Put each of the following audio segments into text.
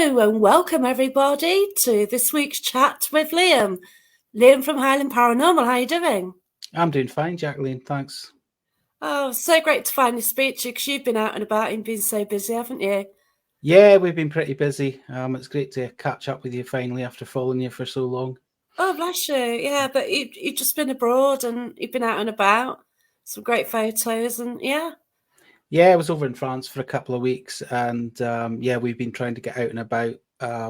Hello and welcome everybody to this week's chat with Liam. Liam from Highland Paranormal, how are you doing? I'm doing fine, Jacqueline, thanks. Oh, so great to finally speak to you because you've been out and about and been so busy, haven't you? Yeah, we've been pretty busy. It's great to catch up with you finally after following you for so long. Oh, bless you. Yeah, but you've just been abroad and you've been out and about. Some great photos and yeah. Yeah, I was over in France for a couple of weeks, and yeah, we've been trying to get out and about.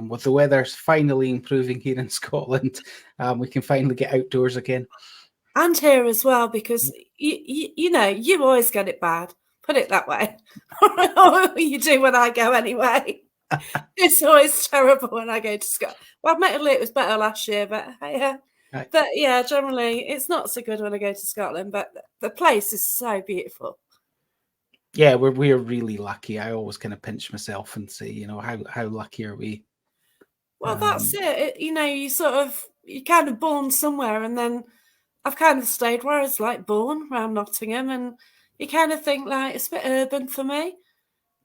With the weather's finally improving here in Scotland, we can finally get outdoors again. And here as well because you always get it bad. Put it that way. You do when I go anyway. It's always terrible when I go to Scotland. Well, admittedly, it was better last year, but yeah. Right. But yeah, generally, it's not so good when I go to Scotland, but the place is so beautiful. Yeah, we're really lucky. I always kind of pinch myself and say, how lucky are we? Well, that's it. You kind of born somewhere, and then I've kind of stayed where I was like born around Nottingham, and you kind of think like it's a bit urban for me.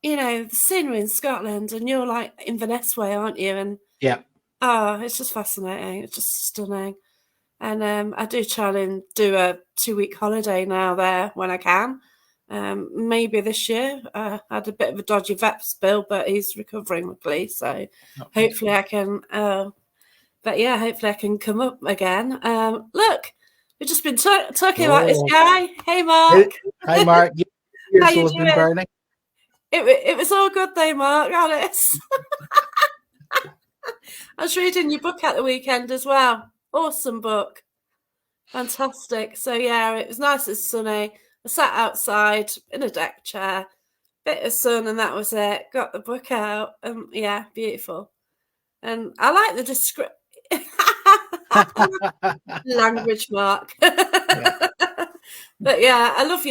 The scenery in Scotland, and you're like Inverness way, aren't you? And Yeah, it's just fascinating. It's just stunning. And I do try and do a 2-week holiday now there when I can. Maybe this year. I had a bit of a dodgy vet bill, but he's recovering luckily. So hopefully I can. But yeah, hopefully I can come up again. Look, we've just been talking about this guy. Hey, Mark. Hi, Mark. How Your you soul's been doing? burning. It was all good though, Mark. Honest. I was reading your book at the weekend as well. Awesome book. Fantastic. So yeah, it was nice and sunny. I sat outside in a deck chair, bit of sun, and that was it. Got the book out, and yeah, beautiful. And I like the description. Language, Mark. Yeah. But yeah, I love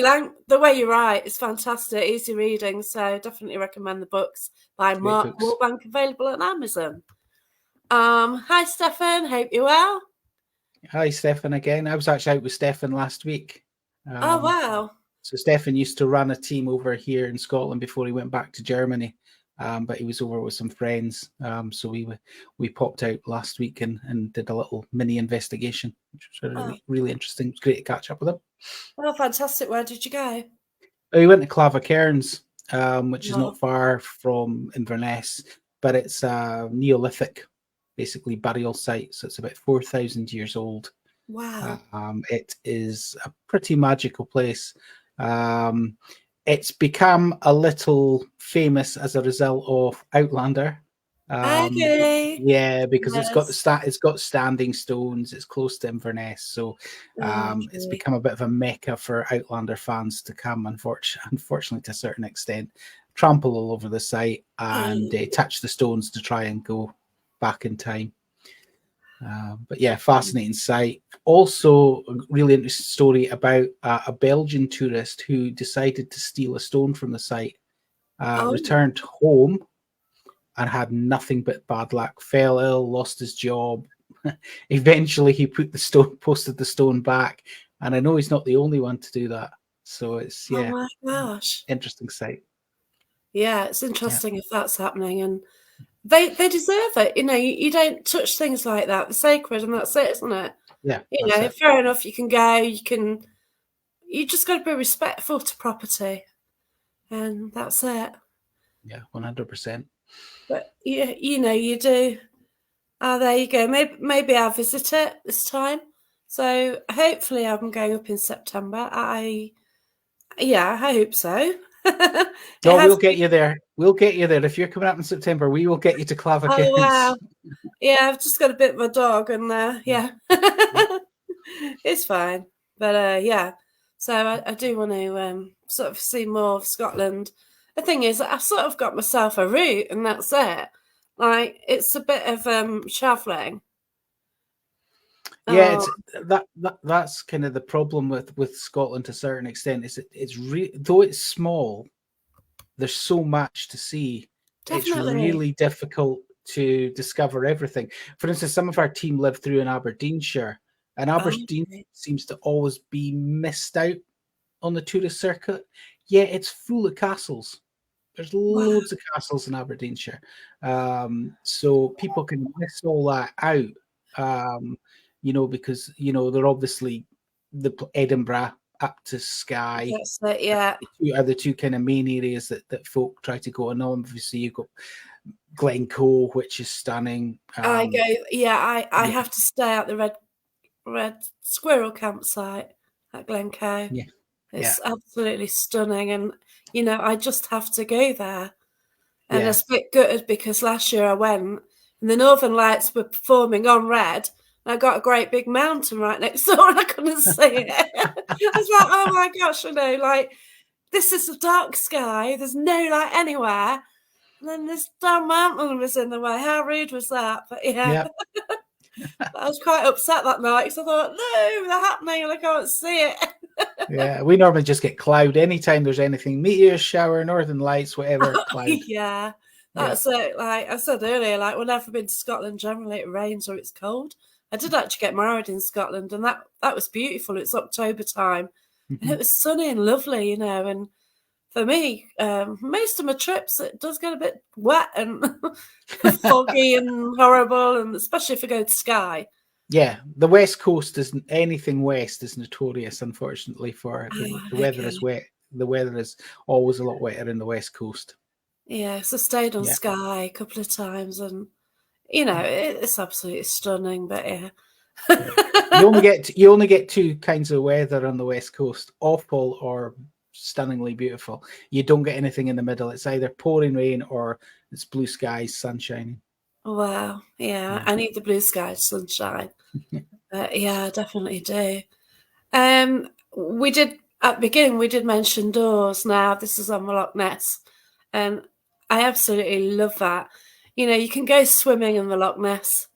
the way you write. It's fantastic, easy reading. So definitely recommend the books by Great Mark books. Warbank, available on Amazon. Hi Stefan, hope you're well. Hi, Stefan again. I was actually out with Stefan last week. Oh wow. So Stefan used to run a team over here in Scotland before he went back to Germany, but he was over with some friends. So we popped out last week and did a little mini investigation, which was really interesting. It was great to catch up with him. Oh, fantastic. Where did you go? We went to Clavacairns, which is Oh. not far from Inverness, but it's a Neolithic, basically burial site. So it's about 4,000 years old. Wow. It is a pretty magical place. It's become a little famous as a result of Outlander. Okay. Yeah, because Yes. it's got standing stones. It's close to Inverness, so it's become a bit of a mecca for Outlander fans to come. Unfortunately, to a certain extent, trample all over the site and touch the stones to try and go back in time. But yeah, fascinating site. Also, a really interesting story about a Belgian tourist who decided to steal a stone from the site, returned home and had nothing but bad luck. Fell ill, lost his job. Eventually, he posted the stone back, and I know he's not the only one to do that. So it's Oh my gosh. interesting site. Yeah, it's interesting if that's happening, and they deserve it. You don't touch things like that. They're sacred, and that's it, isn't it? Yeah. Fair enough. You can go. You just got to be respectful to property, and that's it. Yeah, 100%. But you do. Oh, there you go. Maybe I'll visit it this time. So hopefully I'm going up in September. I hope so. No, we'll get you there. We'll get you there. If you're coming up in September, we will get you to Clavacairns. Oh wow. Yeah, I've just got a bit of a dog and yeah. It's fine. But yeah. So I do want to sort of see more of Scotland. The thing is, I've sort of got myself a route and that's it. Like it's a bit of travelling. Yeah, that's kind of the problem with Scotland to a certain extent. Is though it's small, there's so much to see. Definitely. It's really difficult to discover everything. For instance, some of our team lived through in Aberdeenshire, and Aberdeen seems to always be missed out on the tourist circuit. Yeah, it's full of castles, There's Wow. loads of castles in Aberdeenshire. So people can miss all that out, because, they're obviously Edinburgh up to Skye That's it, yeah. are the two kind of main areas that folk try to go. And obviously you've got Glencoe, which is stunning. I go, yeah, I Yeah, have to stay at the Red Squirrel campsite at Glencoe. yeah, yeah, It's absolutely stunning, and I just have to go there. And I yeah, was a bit gutted because last year I went and the Northern Lights were performing on Red. And I got a great big mountain right next door and I couldn't see it. I was like, oh my gosh, like this is a dark sky. There's no light anywhere. And then this damn mountain was in the way. How rude was that? But yeah, yeah. I was quite upset that night because I thought, no, they're happening and I can't see it. Yeah, we normally just get cloud anytime there's anything. Meteor shower, northern lights, whatever, cloud. Yeah, Yeah. that's it. Like I said earlier, like when I've been to Scotland, generally it rains or it's cold. I did actually get married in Scotland, and that was beautiful. It's October time, and Mhm. it was sunny and lovely, And for me, most of my trips it does get a bit wet and foggy and horrible, and especially if I go to Skye. Yeah, the west coast isn't anything west is notorious, unfortunately, for the Oh, weather is okay. wet. The weather is always a lot wetter in the west coast. Yeah, so I stayed on Yeah. Skye a couple of times, and it's absolutely stunning. But yeah. Yeah. You only get two kinds of weather on the west coast: awful or stunningly beautiful. You don't get anything in the middle. It's either pouring rain or it's blue skies, sun shining. Wow, yeah, Yeah. I need the blue skies, sunshine. Yeah, I definitely do. We did at the beginning. We did mention doors. Now this is on the Loch Ness, and I absolutely love that. You can go swimming in the Loch Ness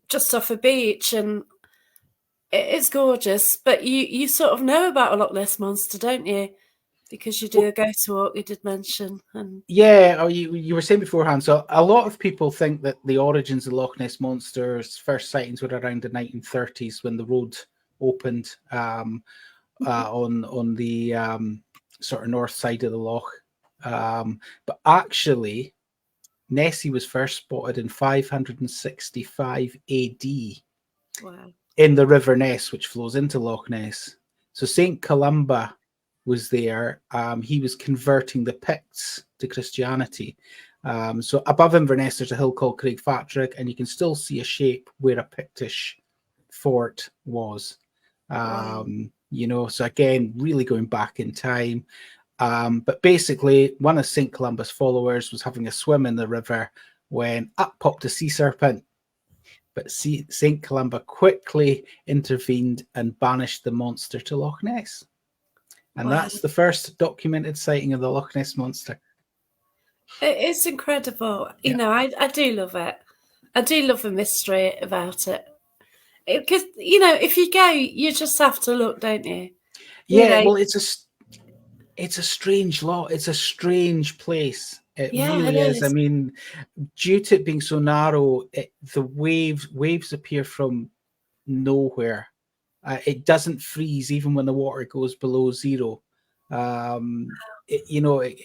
just off a beach, and it's gorgeous. But you sort of know about a Loch Ness monster, don't you? Because you do Well, a ghost walk. You did mention, and yeah, you were saying beforehand. So a lot of people think that the origins of Loch Ness monster's first sightings were around the 1930s when the road opened on the sort of north side of the loch. But actually, Nessie was first spotted in 565 AD wow, in the River Ness, which flows into Loch Ness. So Saint Columba was there. He was converting the Picts to Christianity. So above Inverness, there's a hill called Craigfatrick, and you can still see a shape where a Pictish fort was. wow, So again, really going back in time. But basically, one of St. Columba's followers was having a swim in the river when up popped a sea serpent. But St. Columba quickly intervened and banished the monster to Loch Ness. And wow! that's the first documented sighting of the Loch Ness monster. It's incredible. Yeah. I do love it. I do love the mystery about it. Because, if you go, you just have to look, don't you? You Yeah, know, well, it's a strange lot. It's a strange place. It yeah, it really is. I is. mean, due to it being so narrow, the waves appear from nowhere. It doesn't freeze even when the water goes below zero. It, you know, it,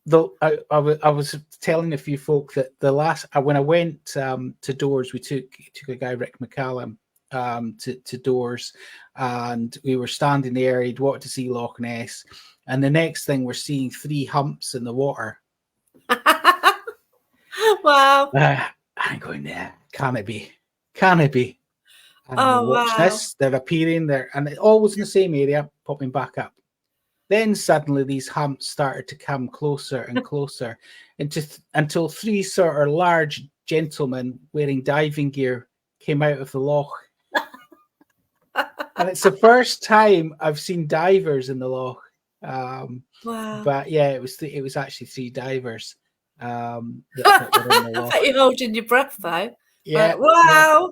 Though I was telling a few folk that the last when I went to Doors, we took a guy, Rick McCallum, to Doors, and we were standing there. He'd walked to see Loch Ness, and the next thing we're seeing three humps in the water. Wow. I'm going, yeah, can it be? Can it be? And we'll Oh, watch wow. this. They're appearing there, and it always in the same area, popping back up. Then suddenly these humps started to come closer and closer until three sort of large gentlemen wearing diving gear came out of the loch. And it's the first time I've seen divers in the loch. Wow. But yeah, it was actually three divers that were in the I loch. bet you're holding your breath, though. Yeah, Like, yeah. wow,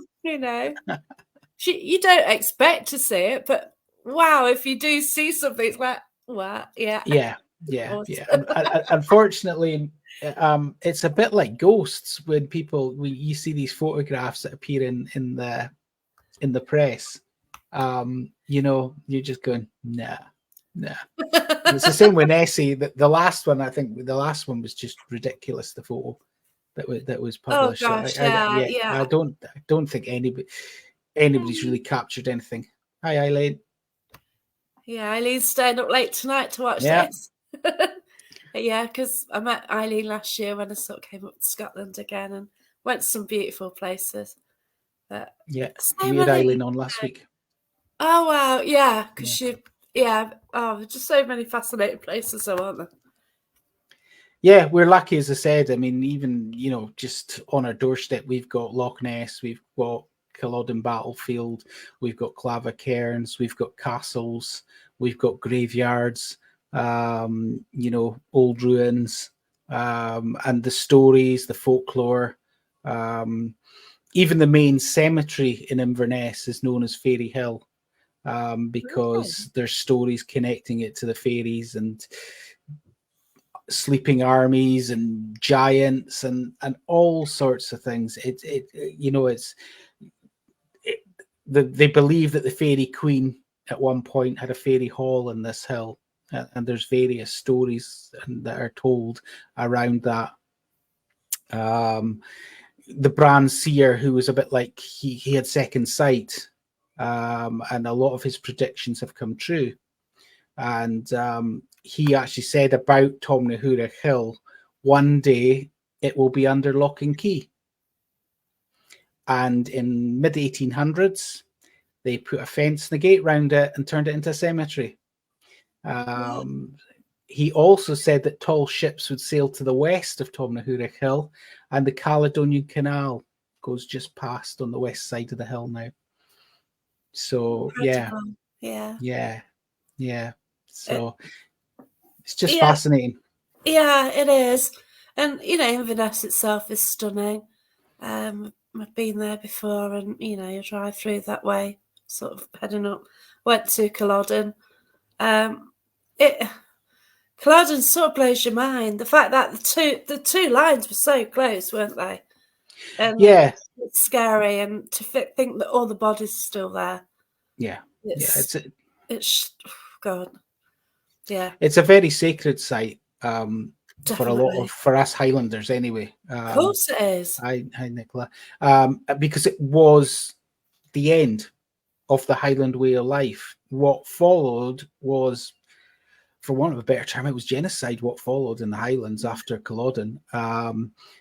You don't expect to see it, but wow, if you do see something, it's like, wow, yeah. Yeah, yeah, Awesome. yeah. Unfortunately, it's a bit like ghosts when you see these photographs that appear in the press. You're just going, nah, Yeah. It's the same with Nessie. The last one, I think, the last one was just ridiculous. The photo that was Oh published. gosh, yeah, Yeah, yeah, I don't think anybody's really captured anything. Hi, Eileen. yeah. Eileen's staying up late tonight to watch Yeah, this. Yeah, because I met Eileen last year when I sort of came up to Scotland again and went to some beautiful places. But yeah. so We had many. Eileen on last week. Oh wow, yeah, Yeah. because yeah. Oh, there's just so many fascinating places, though, aren't there? Yeah, we're lucky, as I said. I mean, even just on our doorstep, we've got Loch Ness, we've got Culloden Battlefield, we've got Clava Cairns, we've got castles, we've got graveyards, old ruins, and the stories, the folklore. Even the main cemetery in Inverness is known as Fairy Hill, Okay. because there's stories connecting it to the fairies and sleeping armies and giants and all sorts of things. They believe that the fairy queen at one point had a fairy hall in this hill, and there's various stories that are told around that. The Bran seer, who was a bit like he had second sight, and a lot of his predictions have come true. And he actually said about Tom Nahura Hill, one day it will be under lock and key. And in mid 1800s, they put a fence and a gate round it and turned it into a cemetery. Yeah. He also said that tall ships would sail to the west of Tom Nahura Hill, and the Caledonian Canal goes just past on the west side of the hill now. So Incredible. Yeah. yeah. It, So it's just yeah, fascinating. yeah, it is. And Inverness itself is stunning. I've been there before, and you drive through that way, sort of heading up. Went to Culloden. It Culloden sort of blows your mind. The fact that the two lines were so close, weren't they? And Yeah, it's scary, and to think that all the bodies are still there. yeah. It's it's God, yeah, It's a very sacred site, definitely. for us Highlanders anyway. Of course it is. Hi Nicola. Because it was the end of the Highland way of life. What followed was, for want of a better term, it was genocide. What followed in the Highlands after Culloden.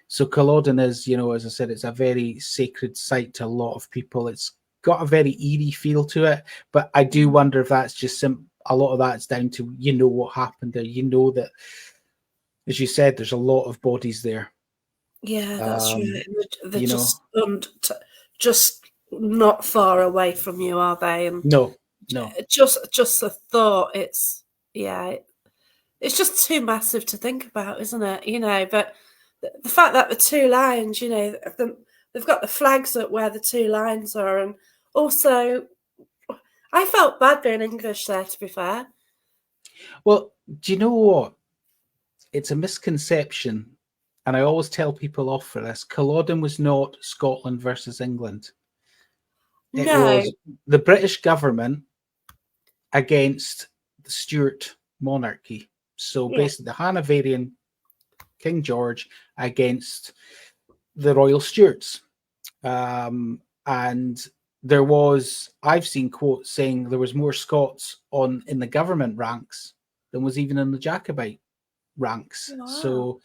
So Culloden is, as I said, it's a very sacred site to a lot of people. It's got a very eerie feel to it, but I do wonder if that's just a lot of that's down to what happened there. That, as you said, there's a lot of bodies there. Yeah, that's Um, right. And they're you know, just not far away from you, are they? And no, no, just a thought. Yeah, it's just too massive to think about, isn't it? But the fact that the two lines, they've got the flags up where the two lines are, and also I felt bad being English there. To be fair, Well, do you know what? It's a misconception, and I always tell people off for this. Culloden was not Scotland versus England. It no, was the British government against the Stuart monarchy. So yeah, basically, the Hanoverian King George against the Royal Stuarts. And I've seen quotes saying there was more Scots in the government ranks than was even in the Jacobite ranks. wow. So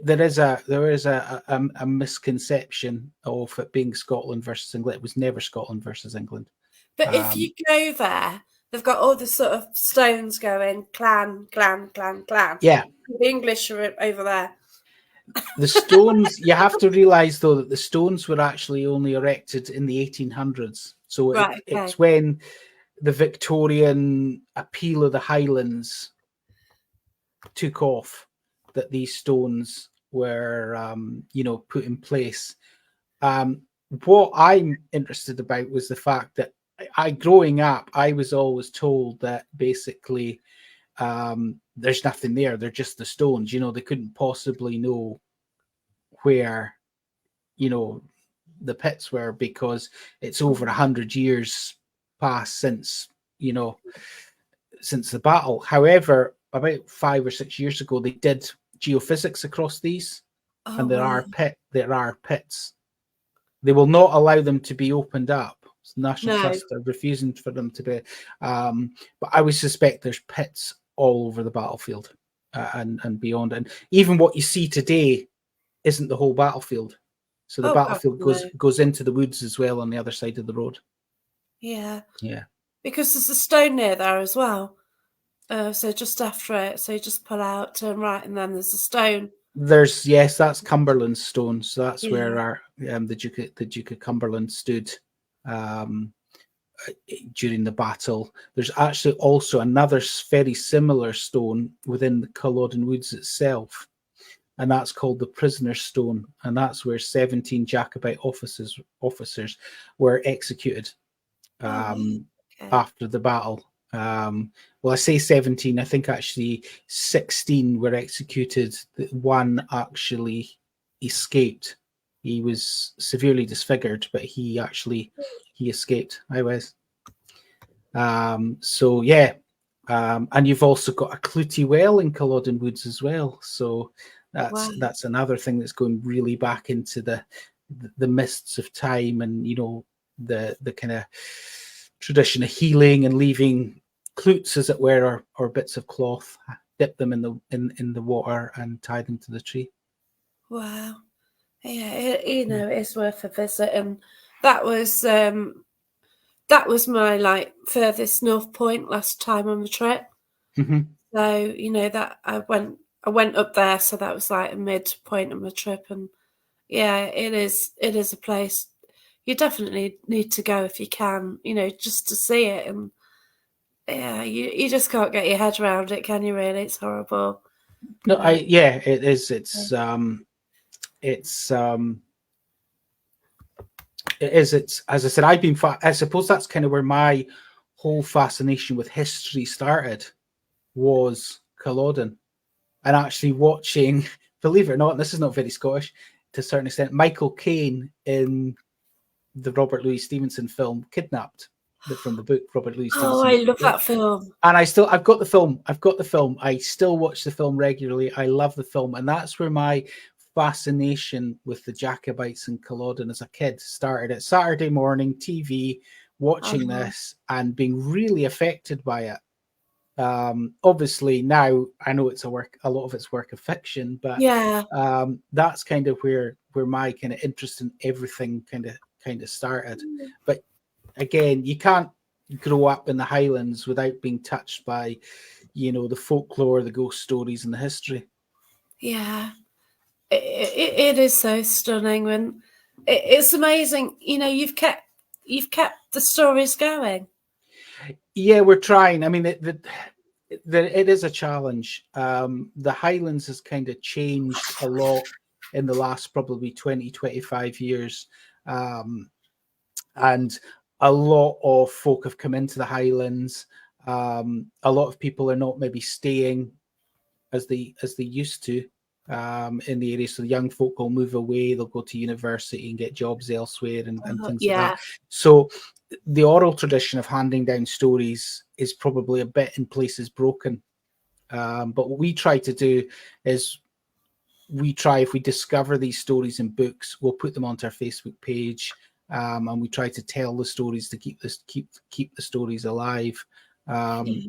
there is a misconception of it being Scotland versus England. It was never Scotland versus England. But if you Um, go there, they've got all the sort of stones going, clan, clan, clan, clan. yeah, The English are over there. the stones. You have to realise though that the stones were actually only erected in the 1800s. So Right, okay. it's when the Victorian appeal of the Highlands took off that these stones were, put in place. What I'm interested about was the fact that growing up, I was always told that basically there's nothing there. They're just the stones. They couldn't possibly know where, the pits were, because it's over 100 years past since, since the battle. However, about 5 or 6 years ago, they did geophysics across these, Oh and wow. there are pits. They will not allow them to be opened up. National No. Trust are refusing for them to be. But I would suspect there's pits all over the battlefield and beyond. And even what you see today isn't the whole battlefield. So the Oh God, battlefield no. goes into the woods as well on the other side of the road. Yeah, Yeah. because there's a stone near there as well. So just after it, so you just pull out, turn right, and then there's a stone. Yes, that's Cumberland Stone. So that's where Yeah. our the Duke of Cumberland stood um, during the battle. There's actually also another very similar stone within the Culloden Woods itself, and that's called the Prisoner's Stone, and that's where 17 Jacobite officers were executed Oh wow. um, Okay. after the battle. Well, I say 17. I think actually 16 were executed. One actually escaped. He was severely disfigured, but he escaped. I was. So yeah, and you've also got a Clootie Well in Culloden Woods as well. So Wow. that's another thing that's going really back into the mists of time, and the kind of tradition of healing and leaving cloots, as it were, or bits of cloth, dip them in the water and tie them to the tree. Wow. Yeah, it's worth a visit, and that was um that was my like furthest north point last time on the trip. Mm-hmm. So that I went up there, so that was like a midpoint of my trip, and yeah, it is a place you definitely need to go if you can, just to see it, and yeah, you just can't get your head around it, can you? Really, it's horrible. No, Uh, it is. It's It is. It's, as I said, I suppose that's kind of where my whole fascination with history started, was Culloden, and actually watching. Believe it or not, and this is not very Scottish to a certain extent, Michael Caine in the Robert Louis Stevenson film Kidnapped, from the book Robert Louis oh, I Stevenson's love book. that film. And I've got the film. I still watch the film regularly. I love the film, and that's where my fascination with the Jacobites in Culloden as a kid started. At Saturday morning TV, watching Oh, this and being really affected by it. Obviously, now I know a lot of it's work of fiction, but yeah, that's kind of where my kind of interest in everything kind of started. But again, you can't grow up in the Highlands without being touched by, the folklore, the ghost stories, and the history. yeah. It is so stunning, when it's amazing. You've kept the stories going. Yeah, we're trying. I mean, it is a challenge. The Highlands has kind of changed a lot in the last probably 20-25 years. And a lot of folk have come into the Highlands. A lot of people are not maybe staying as they used to in the area. So the young folk will move away, they'll go to university and get jobs elsewhere, and things like that. Yeah, So the oral tradition of handing down stories is probably a bit in places broken. But what we try to do is, if we discover these stories in books, we'll put them onto our Facebook page, and we try to tell the stories to keep the stories alive. Um, yeah,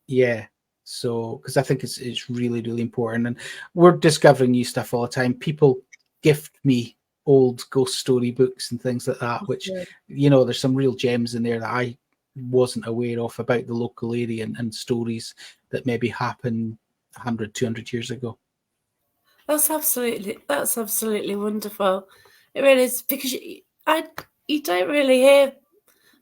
yeah. So, because I think it's really, really important, and we're discovering new stuff all the time. People gift me old ghost story books and things like that, which, yeah. there's some real gems in there that I wasn't aware of about the local area, and stories that maybe happened 100, 200 years ago. That's absolutely wonderful. It really is, because you don't really hear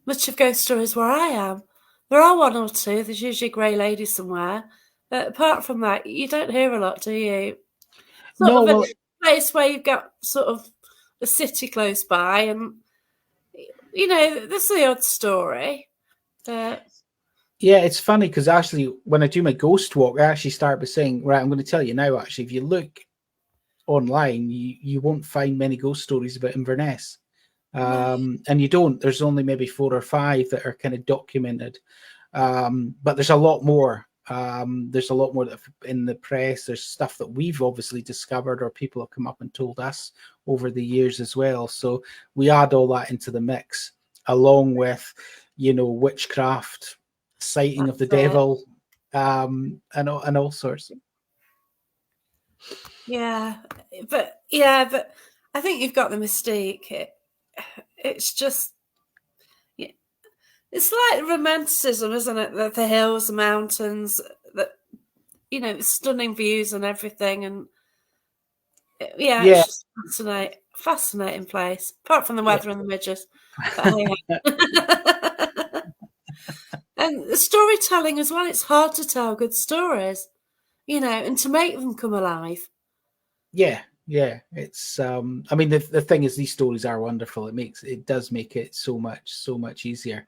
much of ghost stories where I am. There are one or two. There's usually a grey lady somewhere, but apart from that, you don't hear a lot, do you? Sort No, of a well, place where you've got sort of a city close by, and there's the odd story. But yeah, it's funny because actually, when I do my ghost walk, I actually start by saying, right, I'm going to tell you now. Actually, if you look online, you won't find many ghost stories about Inverness. no, And you don't. There's only maybe 4 or 5 that are kind of documented. But there's a lot more. There's a lot more in the press. There's stuff that we've obviously discovered, or people have come up and told us over the years as well. So we add all that into the mix, along with, witchcraft, sighting of the That's it. devil, and all sorts. Yeah, but I think you've got the mystique. It's just, yeah, it's like romanticism, isn't it? The hills, the mountains, stunning views and everything, and yeah, Yeah, it's just fascinating place. Apart from the yeah, weather and the midges, but hey, and the storytelling as well. It's hard to tell good stories, and to make them come alive. yeah, yeah. It's I mean, the thing is, these stories are wonderful. It does make it so much easier.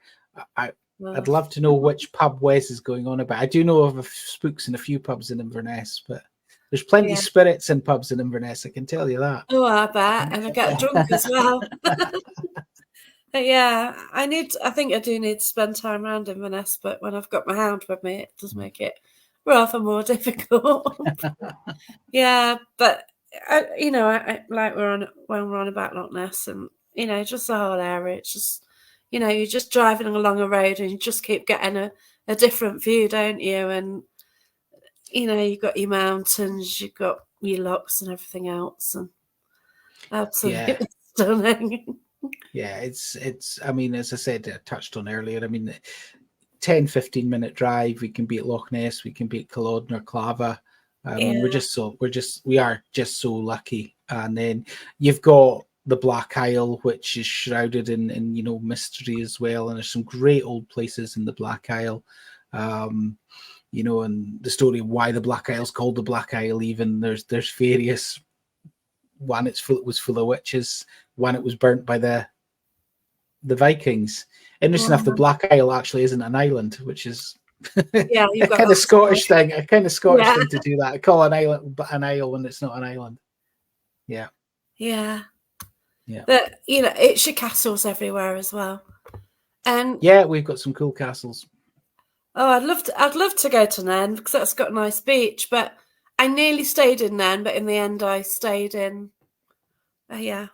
I I'd Well, love to know which pub Wes is going on about. I do know of spooks in a few pubs in Inverness, but there's plenty yeah. spirits in pubs in Inverness, I can tell you that. Oh, I bet, and I get drunk as well. But yeah, I think I do need to spend time around Inverness, but when I've got my hound with me, it does make it rather more difficult. Yeah, but I like when we're on about Loch Ness, and just the whole area. It's just, you're just driving along a road and you just keep getting a different view, don't you? And you've got your mountains, you've got your lochs and everything else, and Yeah, absolutely stunning. yeah. It's. I mean, as I said, I touched on earlier. I mean, 10-15 minute drive, we can be at Loch Ness, we can be at Culloden or Clava. I mean, Yeah, we are just so lucky. And then you've got the Black Isle, which is shrouded in mystery as well. And there's some great old places in the Black Isle. Um, and the story of why the Black Isle's called the Black Isle, even there's various. One, it was full of witches. One, it was burnt by the Vikings. Interesting enough, the wow. Black Isle actually isn't an island, which is Yeah, you've a got kind of that as well. Scottish thing. A kind of Scottish Yeah, thing to do that. I call an island, but an isle when it's not an island. Yeah, yeah. yeah, But it's your castles everywhere as well. And yeah. We've got some cool castles. oh, I'd love to go to Nairn because that's got a nice beach. But I nearly stayed in Nairn, but in the end, I stayed in. Yeah,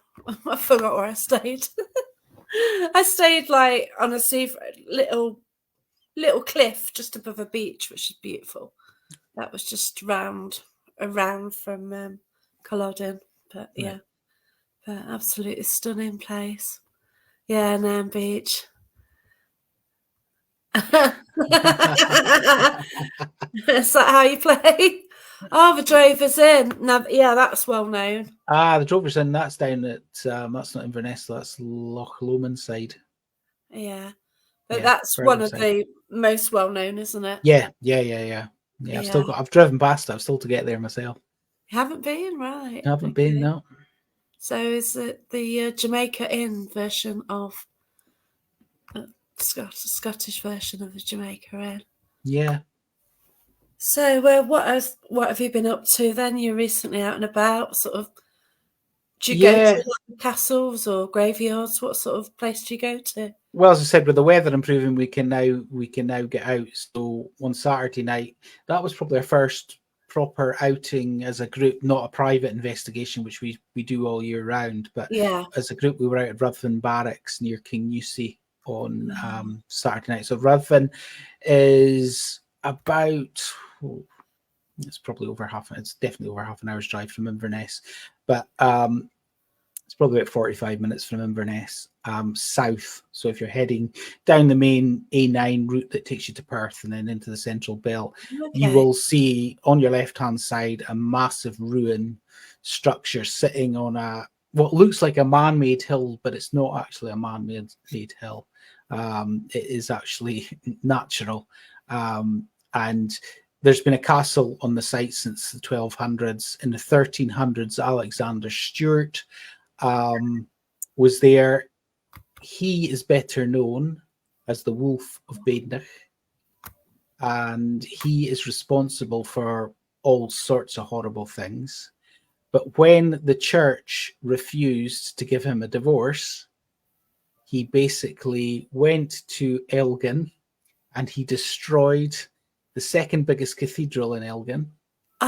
I forgot where I stayed. I stayed like on a little cliff just above a beach, which is beautiful. That was just around from Culloden, but Right. yeah, but absolutely stunning place. Yeah, Nairn Beach. Is that how you play? Oh, the Drovers Inn. Now, yeah, that's well known. The Drovers Inn. That's down at that's not Inverness. That's Loch Lomond side. Yeah, but Yeah, that's one further of south. the most well known, isn't it? Yeah, yeah, yeah, yeah. Yeah, Yeah, I've driven past it. I've still to get there myself. haven't been right. I haven't been, Okay, no. so is it the Jamaica Inn version of Scottish version of the Jamaica Inn? Yeah. So, what have you been up to then? You're recently out and about. Sort of, do you go Yeah. to like, castles or graveyards? What sort of place do you go to? Well, as I said, with the weather improving, we can now get out. So on Saturday night, that was probably our first proper outing as a group, not a private investigation, which we do all year round. But Yeah. as a group, we were out at Ruthven Barracks near King Newsey on Saturday night. So Ruthven is about it's probably over half. It's definitely over half an hour's drive from Inverness, but it's probably about 45 minutes from Inverness south. So if you're heading down the main A9 route that takes you to Perth and then into the Central Belt, you Okay. will see on your left-hand side a massive ruin structure sitting on what looks like a man-made hill, but it's not actually a man-made hill. It is actually natural. And there's been a castle on the site since the 1200s. In the 1300s, Alexander Stewart was there. He is better known as the Wolf of Badenoch, and he is responsible for all sorts of horrible things. But when the church refused to give him a divorce, he basically went to Elgin and he destroyed the second biggest cathedral in Elgin.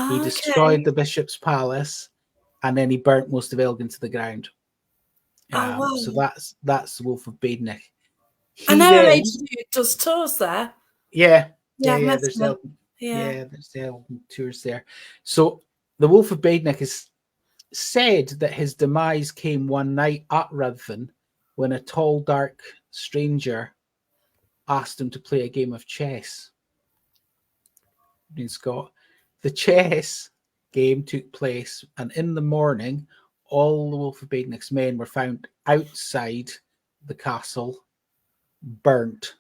He destroyed Okay. the bishop's palace, and then he burnt most of Elgin to the ground. Oh, So wow. that's the Wolf of Badenoch. I He know a lady then, who does tours there. yeah, Yeah, I've met there's her. Elgin, Yeah. there's the Elgin tours there. So the Wolf of Badenoch is said that his demise came one night at Ruthven when a tall, dark stranger asked him to play a game of chess in Scott. The chess game took place, and in the morning, all the Wolf of Badenoch's men were found outside the castle, burnt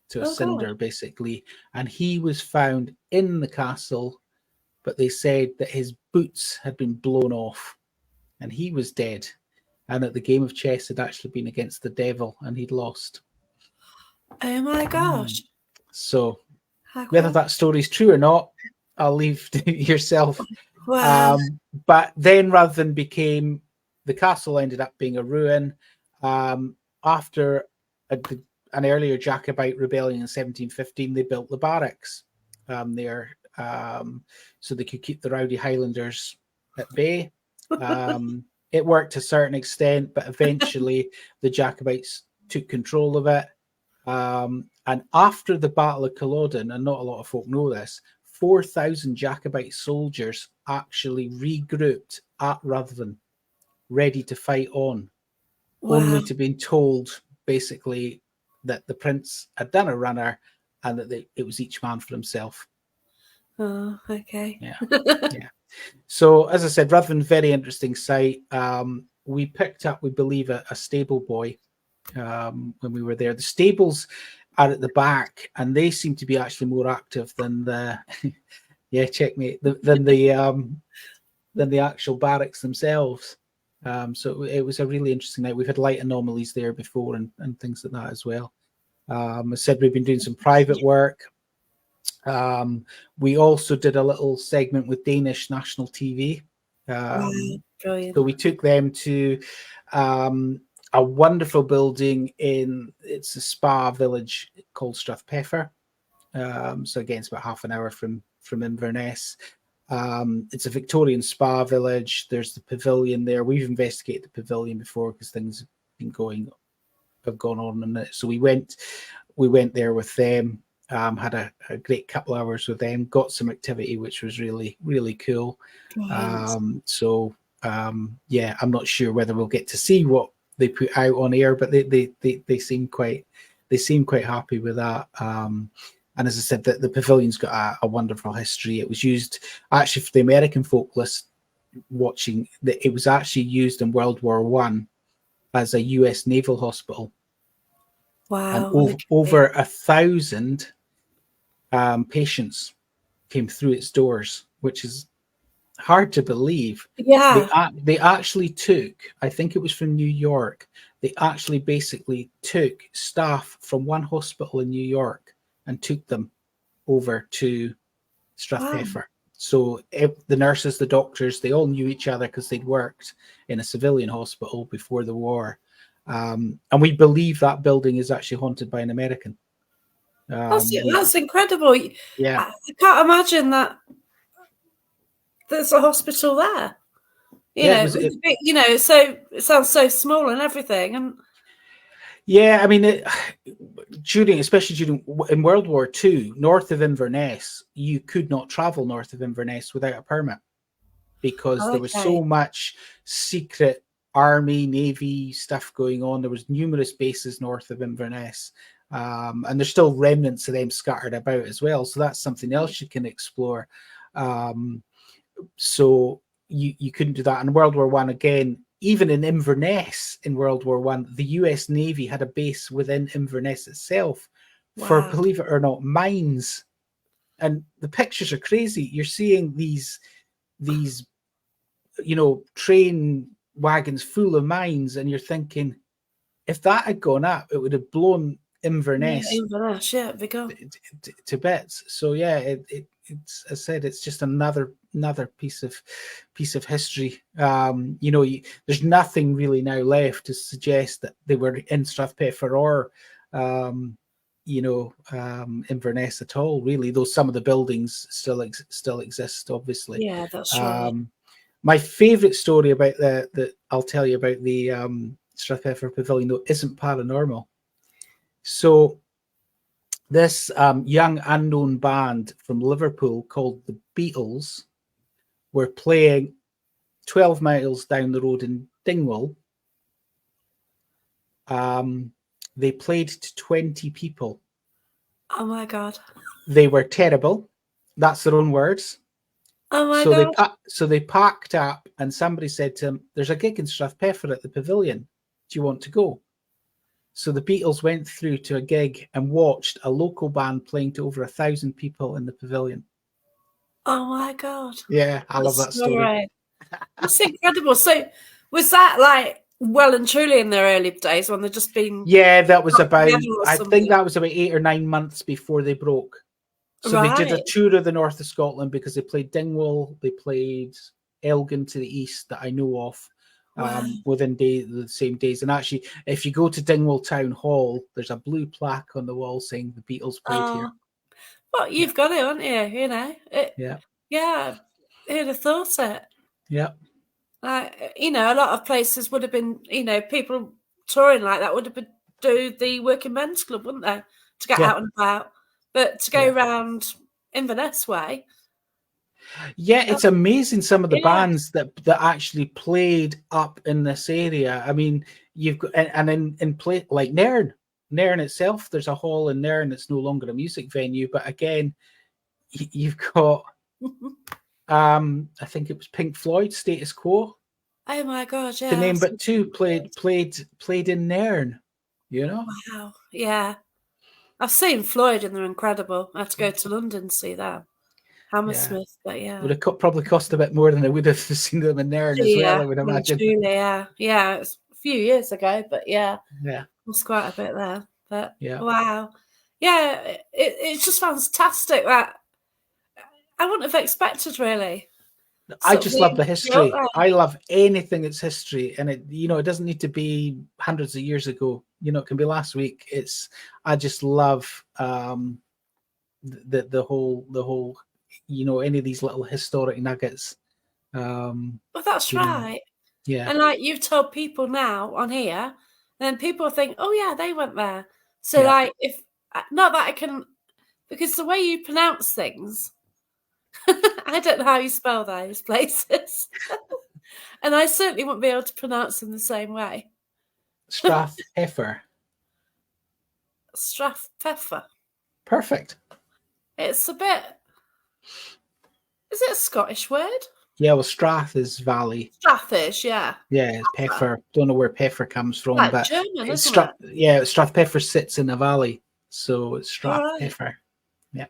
to a Oh, God. cinder, basically. And he was found in the castle, but they said that his boots had been blown off and he was dead. And that the game of chess had actually been against the devil and he'd lost. Oh, my gosh. So How whether cool. that story's true or not, I'll leave to yourself. Wow. But then Ruthven became, the castle ended up being a ruin. After an earlier Jacobite rebellion in 1715, they built the barracks there so they could keep the rowdy Highlanders at bay. It worked to a certain extent, but eventually the Jacobites took control of it. And after the Battle of Culloden, and not a lot of folk know this, 4,000 Jacobite soldiers actually regrouped at Ruthven, ready to fight on, Wow. only to be told basically that the prince had done a runner and that it was each man for himself. Oh, okay. Yeah, yeah. So as I said, Ruthven, very interesting site. We picked up, we believe, a stable boy when we were there. The stables are at the back, and they seem to be actually more active than the yeah, checkmate, than the actual barracks themselves. So it was a really interesting night. We've had light anomalies there before and things like that as well. I said we've been doing some private work. We also did a little segment with Danish national TV. Wow. So Brilliant. we took them to a wonderful building it's a spa village called Strathpeffer. So again, it's about half an hour from Inverness. It's a Victorian spa village. There's the pavilion there. We've investigated the pavilion before because things have gone on in it. So we went there with them. Had a great couple of hours with them. Got some activity which was really really cool. Brilliant. Yeah, I'm not sure whether we'll get to see what they put out on air, but they seem quite happy with that. And as I said, the pavilion's got a wonderful history. It was used actually for the American folk list watching that. It was actually used in World War One as a US naval hospital, and Wow. over Okay. 1,000 patients came through its doors, which is hard to believe. Yeah. They actually took, I think it was from New York, they actually basically took staff from one hospital in New York and took them over to Wow. Strathpeffer. So the nurses, the doctors, they all knew each other because they'd worked in a civilian hospital before the war. And we believe that building is actually haunted by an American. That's incredible. Yeah, I can't imagine that there's a hospital there. yeah, it was. So it sounds so small and everything. And Yeah, I mean, especially during in World War II, north of Inverness, you could not travel north of Inverness without a permit because there was okay. so much secret army, navy stuff going on. There was numerous bases north of Inverness, and there's still remnants of them scattered about as well. So that's something else you can explore. So you couldn't do that in World War One again. Even in Inverness in World War One, the U.S. Navy had a base within Inverness itself for, Wow. believe it or not, mines. And the pictures are crazy. You're seeing these train wagons full of mines, and you're thinking, if that had gone up, it would have blown Yeah, Inverness Inverness. Yeah, big up. to bits. So yeah, it's I said it's just another piece of history. There's nothing really now left to suggest that they were in Strathpeffer or Inverness at all, really, though some of the buildings still exist, obviously. Yeah, that's right. My favourite story about the I'll tell you about the Strathpeffer Pavilion, though, isn't paranormal. So this young unknown band from Liverpool called the Beatles were playing 12 miles down the road in Dingwall. They played to 20 people. Oh my God. They were terrible. That's their own words. Oh my So God. they packed up, and somebody said to him, "There's a gig in Strathpeffer at the Pavilion. Do you want to go?" So the Beatles went through to a gig and watched a local band playing to over 1,000 people in the Pavilion. Oh my God. Yeah, I love that story. Right. That's incredible. So was that like well and truly in their early days when they'd just been Yeah, that was about, together or I think something? that was about 8 or 9 months before they broke. So they did a Right. tour of the north of Scotland because they played Dingwall, they played Elgin to the east that I know of, Wow. within the same days. And actually, if you go to Dingwall Town Hall, there's a blue plaque on the wall saying the Beatles played here. Oh, well, Yeah, you've got it, haven't you? You know, yeah, yeah, who'd have thought it? yeah, A lot of places would have been, people touring like that would have been do the working men's club, wouldn't they, to get yeah, out and about? But to go yeah. round Inverness way, Yeah, uh, it's amazing some of the yeah, bands that actually played up in this area. I mean, you've got and in play like Nairn. Nairn itself, there's a hall in Nairn that's no longer a music venue, but again, you've got I think it was Pink Floyd, Status Quo, oh my God, to yeah, name but two, played in Nairn, you know? wow, yeah. I've seen Floyd and they're incredible. I had to go to London to see them. Yeah. Hammersmith, but Would yeah. have probably cost a bit more than I would have seen them in Nairn as well, Yeah, I would well and imagine. truly, yeah. Yeah, it was a few years ago, but yeah, Yeah, was quite a bit there. But yeah. wow. Yeah, it's just fantastic that I wouldn't have expected really. I Sort of just love being the up history. there. I love anything that's history, and it doesn't need to be hundreds of years ago. It can be last week. I just love the whole any of these little historic nuggets. Um, Well, that's you know, right. yeah, And like you've told people now on here, then people think, oh yeah, they went there. So yeah. like if not that I can because the way you pronounce things, I don't know how you spell those places. And I certainly wouldn't be able to pronounce them the same way. Strath Heifer, Strathpeffer. perfect. It's a bit. Is it a Scottish word? Yeah, well, Strath is valley. Strathish, yeah. Yeah, it's Peffer. Don't know where Peffer comes from, Like but German, it's isn't it? Strathpeffer sits in a valley, so it's All right, Strathpeffer. Yeah,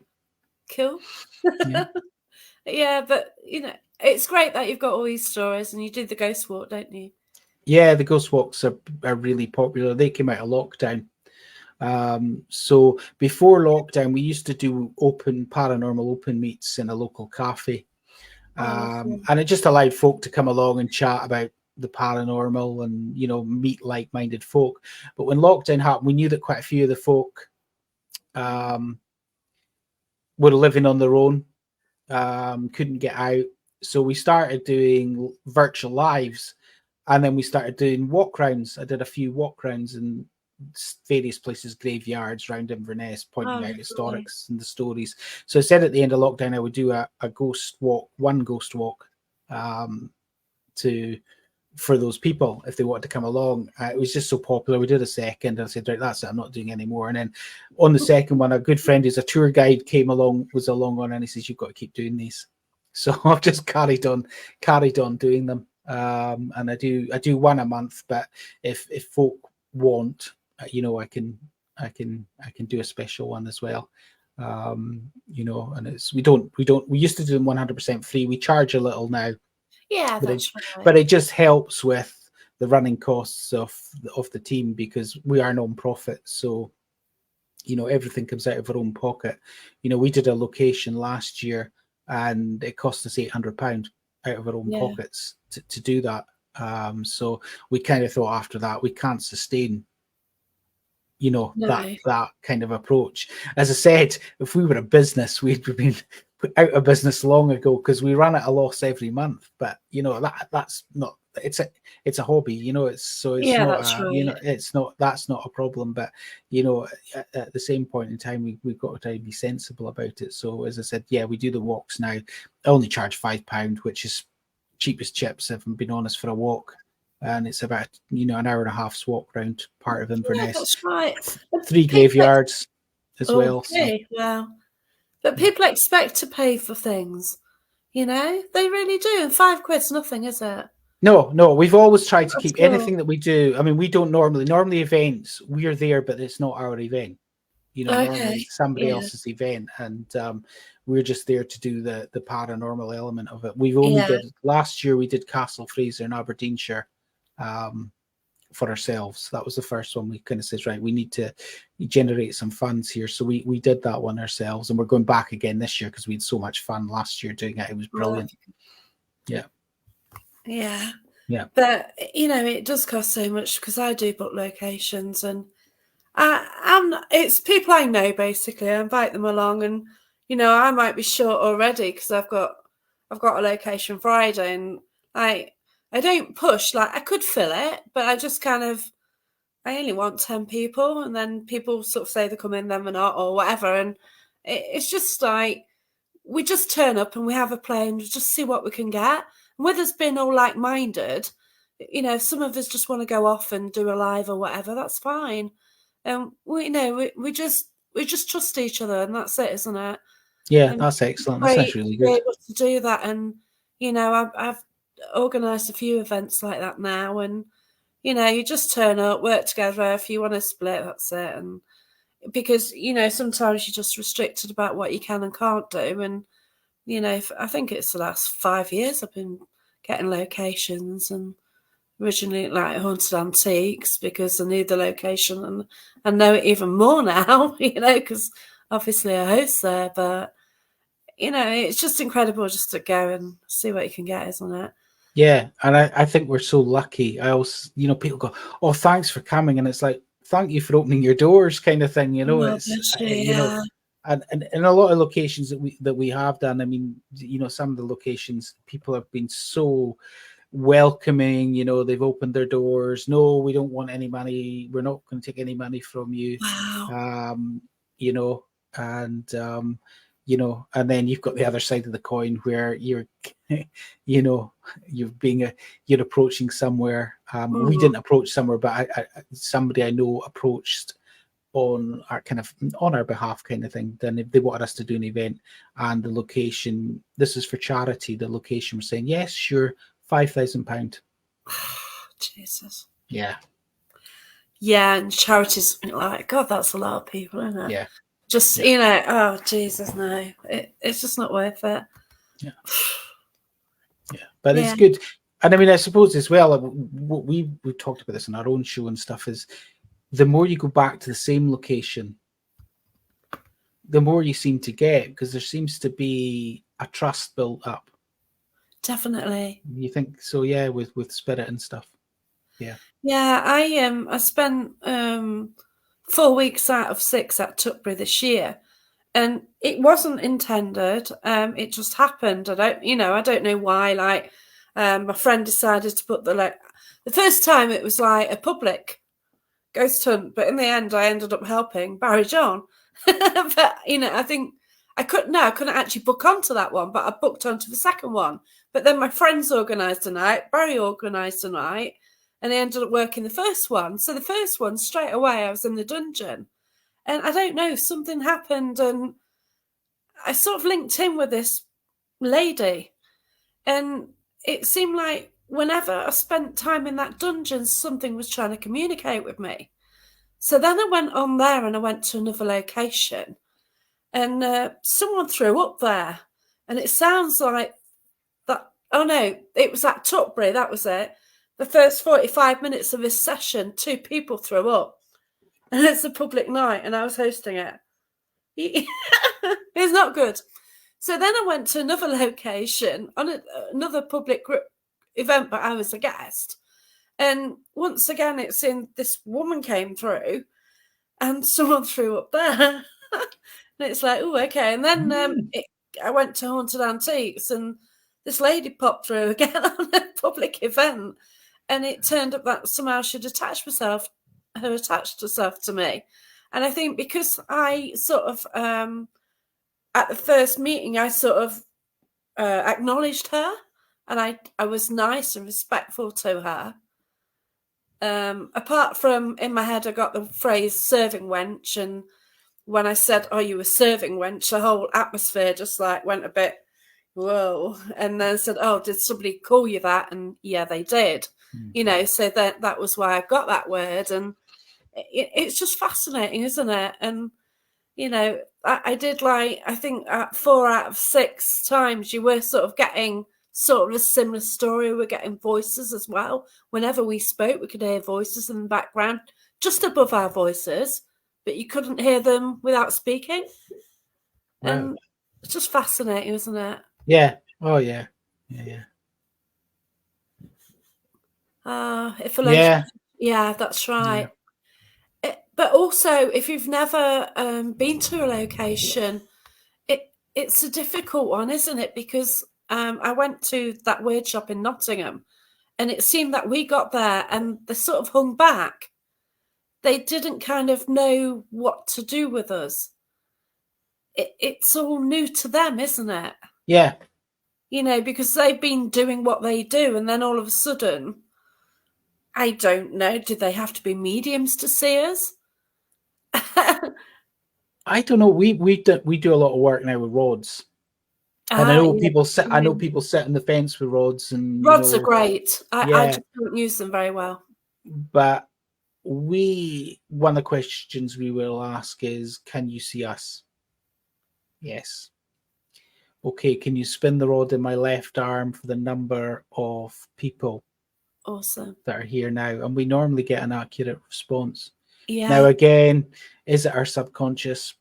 cool. yeah. Yeah, but it's great that you've got all these stories and you do the ghost walk, don't you? Yeah, the ghost walks are really popular. They came out of lockdown. So before lockdown, we used to do paranormal open meets in a local cafe. Oh, lovely. And it just allowed folk to come along and chat about the paranormal and, meet like-minded folk. But when lockdown happened, we knew that quite a few of the folk um, were living on their own, couldn't get out. So we started doing virtual lives. And then we started doing walk rounds. I did a few walk rounds in various places, graveyards around Inverness, pointing Oh, out lovely. historics and the stories. So I said at the end of lockdown, I would do a ghost walk, one ghost walk, um, to for those people if they wanted to come along. It was just so popular. We did a second, and I said, right, that's it. I'm not doing any more. And then on the second one, a good friend who's a tour guide was along on, and he says, you've got to keep doing these. So I've just carried on doing them. And I do one a month, but if folk want, I can do a special one as well. And we used to do them 100% free. We charge a little now, Yeah, but it that's right. but it just helps with the running costs of the team because we are non-profit. So everything comes out of our own pocket. We did a location last year and it cost us £800 out of our own Yeah. pockets to do that. So we kind of thought after that we can't sustain No. that kind of approach. As I said, if we were a business, we'd been put out of business long ago because we run at a loss every month. But that's not, it's a hobby. It's Yeah, not that's right. it's not, that's not a problem. But at the same point in time, we've got to try and be sensible about it. So as I said, yeah, we do the walks now. I only charge £5, which is cheap as chips, if I'm being honest, for a walk. And it's about an hour and a half's walk around part of Yeah, Inverness, that's right. But 3 people, graveyards as well. So okay, wow. But yeah. people expect to pay for things, they really do. And £5's nothing, is it? No, we've always tried to That's keep cool. anything that we do. I mean, we don't normally events, we're there, but it's not our event. Normally Okay. it's somebody Yeah. else's event, and we're just there to do the paranormal element of it. We've only Yeah. did last year, we did Castle Fraser in Aberdeenshire, for ourselves. That was the first one. We kind of said, right, we need to generate some funds here. So we did that one ourselves, and we're going back again this year because we had so much fun last year doing it. It was Right. brilliant. Yeah. Yeah. Yeah. But, it does cost so much because I do book locations, and it's people I know, basically. I invite them along, and, I might be short already because I've got a location Friday, and I don't push. Like, I could fill it, but I just I only want 10 people, and then people sort of say they come in, then they're not, or whatever. And it's just like, we just turn up and we have a play and just see what we can get. And with us being all like-minded, some of us just want to go off and do a live or whatever, that's fine. And we just trust each other, and that's it, isn't it? Yeah, And that's excellent. That sounds great really to be good. able to do that. And I've organised a few events like that now, and you just turn up, work together. If you want to split, that's it. And because sometimes you're just restricted about what you can and can't do. And I think it's the last 5 years I've been getting locations, and originally like Haunted Antiques because I knew the location, and I know it even more now, because obviously I host there. But it's just incredible just to go and see what you can get, isn't it? Yeah, and I think we're so lucky. I always, people go, "Oh, thanks for coming," and it's like, "Thank you for opening your doors," kind of thing. Oh, It's bless you, yeah. and in a lot of locations that we have done. I mean, some of the locations people have been so welcoming. They've opened their doors. No, we don't want any money. We're not going to take any money from you. Wow. Um, you know, and and then you've got the other side of the coin where you're, you're approaching somewhere. We Mm. didn't approach somewhere, but somebody I know approached on our behalf, kind of thing. Then if they wanted us to do an event, and the location, this is for charity, the location was saying, yes, sure, £5,000. Jesus. Yeah. Yeah, and charities, like, God, that's a lot of people, isn't it? Yeah. Just, Yeah. oh, Jesus, no. It's just not worth it. Yeah. Yeah. But Yeah. it's good. And I mean, I suppose as well, what we talked about this in our own show and stuff, is the more you go back to the same location, the more you seem to get, because there seems to be a trust built up. Definitely. You think so? Yeah, with spirit and stuff. Yeah. Yeah, I spent 4 weeks out of 6 at Tutbury this year, and it wasn't intended. It just happened. I don't know why. Like, my friend decided to put the first time it was like a public ghost hunt, but in the end, I ended up helping Barry John. But I think I couldn't actually book onto that one, but I booked onto the second one. But then my friends organised a night, Barry organised a night, and I ended up working the first one. So the first one, straight away, I was in the dungeon. And I don't know, something happened, and I sort of linked in with this lady. And it seemed like whenever I spent time in that dungeon, something was trying to communicate with me. So then I went on there and I went to another location, and someone threw up there. And it sounds like that. Oh no, it was at Tutbury, that was it. The first 45 minutes of this session, 2 people threw up. And it's a public night, and I was hosting it. It's not good. So then I went to another location on another public event, but I was a guest. And once again, it's in this woman came through, and someone threw up there. And it's like, oh, okay. And then I went to Haunted Antiques, and this lady popped through again on a public event, and it turned up that somehow she'd attached herself to me. And I think because I sort of, at the first meeting, I sort of acknowledged her, and I was nice and respectful to her. Apart from, in my head, I got the phrase serving wench, and when I said, "Oh, you were serving wench," the whole atmosphere just like went a bit, whoa. And then I said, "Oh, did somebody call you that?" And yeah, they did. So that was why I got that word. And it's just fascinating, isn't it? And I did, like, I think 4 out of 6 times you were sort of getting sort of a similar story. We're getting voices as well. Whenever we spoke, we could hear voices in the background, just above our voices, but you couldn't hear them without speaking. Wow. And it's just fascinating, isn't it? Yeah. Oh, yeah. Yeah. Yeah, that's right. But also, if you've never been to a location, it's a difficult one, isn't it? Because I went to that weird shop in Nottingham, and it seemed that we got there and they sort of hung back. They didn't kind of know what to do with us. It's all new to them, isn't it? Yeah. Because they've been doing what they do, and then all of a sudden, I don't know, did they have to be mediums to see us? I don't know. We do a lot of work now with rods. And I know people sit. I know people sit on the fence with rods, and rods are great. I yeah, just don't use them very well. but one of the questions we will ask is, "Can you see us?" Yes. Okay. Can you spin the rod in my left arm for the number of people Awesome that are here now? And we normally get an accurate response. Yeah. Now, again, is it our subconscious?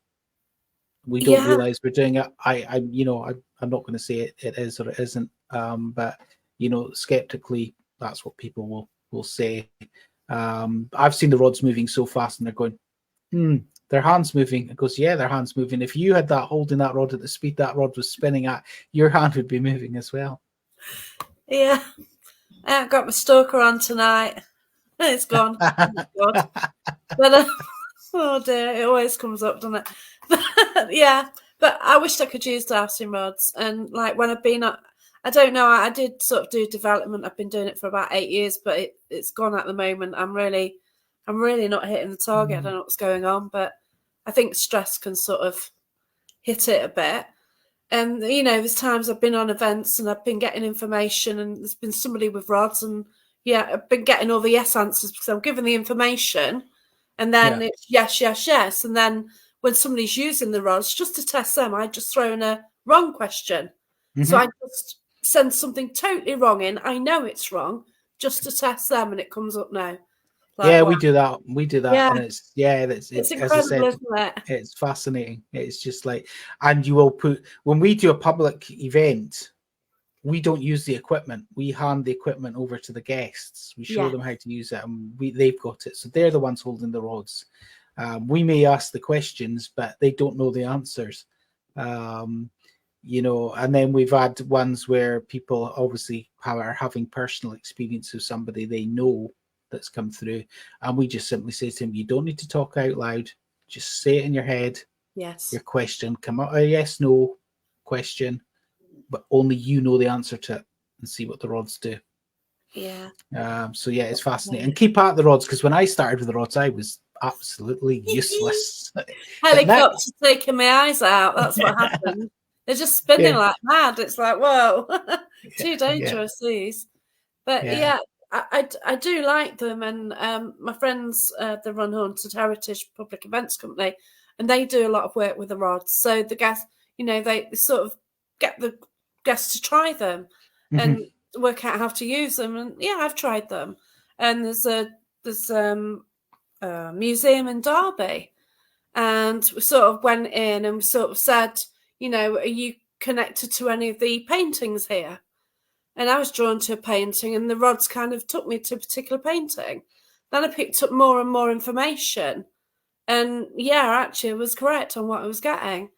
We don't realize we're doing it. I'm not going to say it is or it isn't. But skeptically, that's what people will say. I've seen the rods moving so fast, and they're going, their hands moving. It goes, yeah, their hands moving. If you had that holding that rod at the speed that rod was spinning at, your hand would be moving as well. Yeah, I've got my stalker on tonight. It's gone. But oh dear, it always comes up, doesn't it? Yeah, but I wished I could use dowsing rods. And like when I've been at, I don't know, I did sort of do development. I've been doing it for about 8 years, but it's gone at the moment. I'm really not hitting the target. I don't know what's going on, but I think stress can sort of hit it a bit. And there's times I've been on events and I've been getting information, and there's been somebody with rods, and I've been getting all the yes answers because I'm given the information, and then it's yes, and then when somebody's using the rods, just to test them, I just throw in a wrong question. So I just send something totally wrong in. I know it's wrong, just to test them, and it comes up now. Like, we do that. Yeah. And it's incredible, as I said, isn't it? It's fascinating. It's just like, and you will put, when we do a public event, we don't use the equipment. We hand the equipment over to the guests. We show them how to use it, and they've got it. So they're the ones holding the rods. We may ask the questions, but they don't know the answers. And then we've had ones where people obviously are having personal experience with somebody they know that's come through, and we just simply say to him, you don't need to talk out loud, just say it in your head. Yes. Your question, come out a yes no question, but only you know the answer to it, and see what the rods do. So it's fascinating. And keep at the rods, because when I started with the rods, I was absolutely useless. Helicopter taking my eyes out. That's what happened. They're just spinning like mad. It's like, whoa, too dangerous, these. But I do like them, and my friends, they run Haunted Heritage Public Events Company, and they do a lot of work with the rods. So the guests, they sort of get the guests to try them and work out how to use them. And I've tried them. And there's a museum in Derby, and we sort of went in and we sort of said, are you connected to any of the paintings here? And I was drawn to a painting, and the rods kind of took me to a particular painting. Then I picked up more and more information, And yeah, actually, I was correct on what I was getting.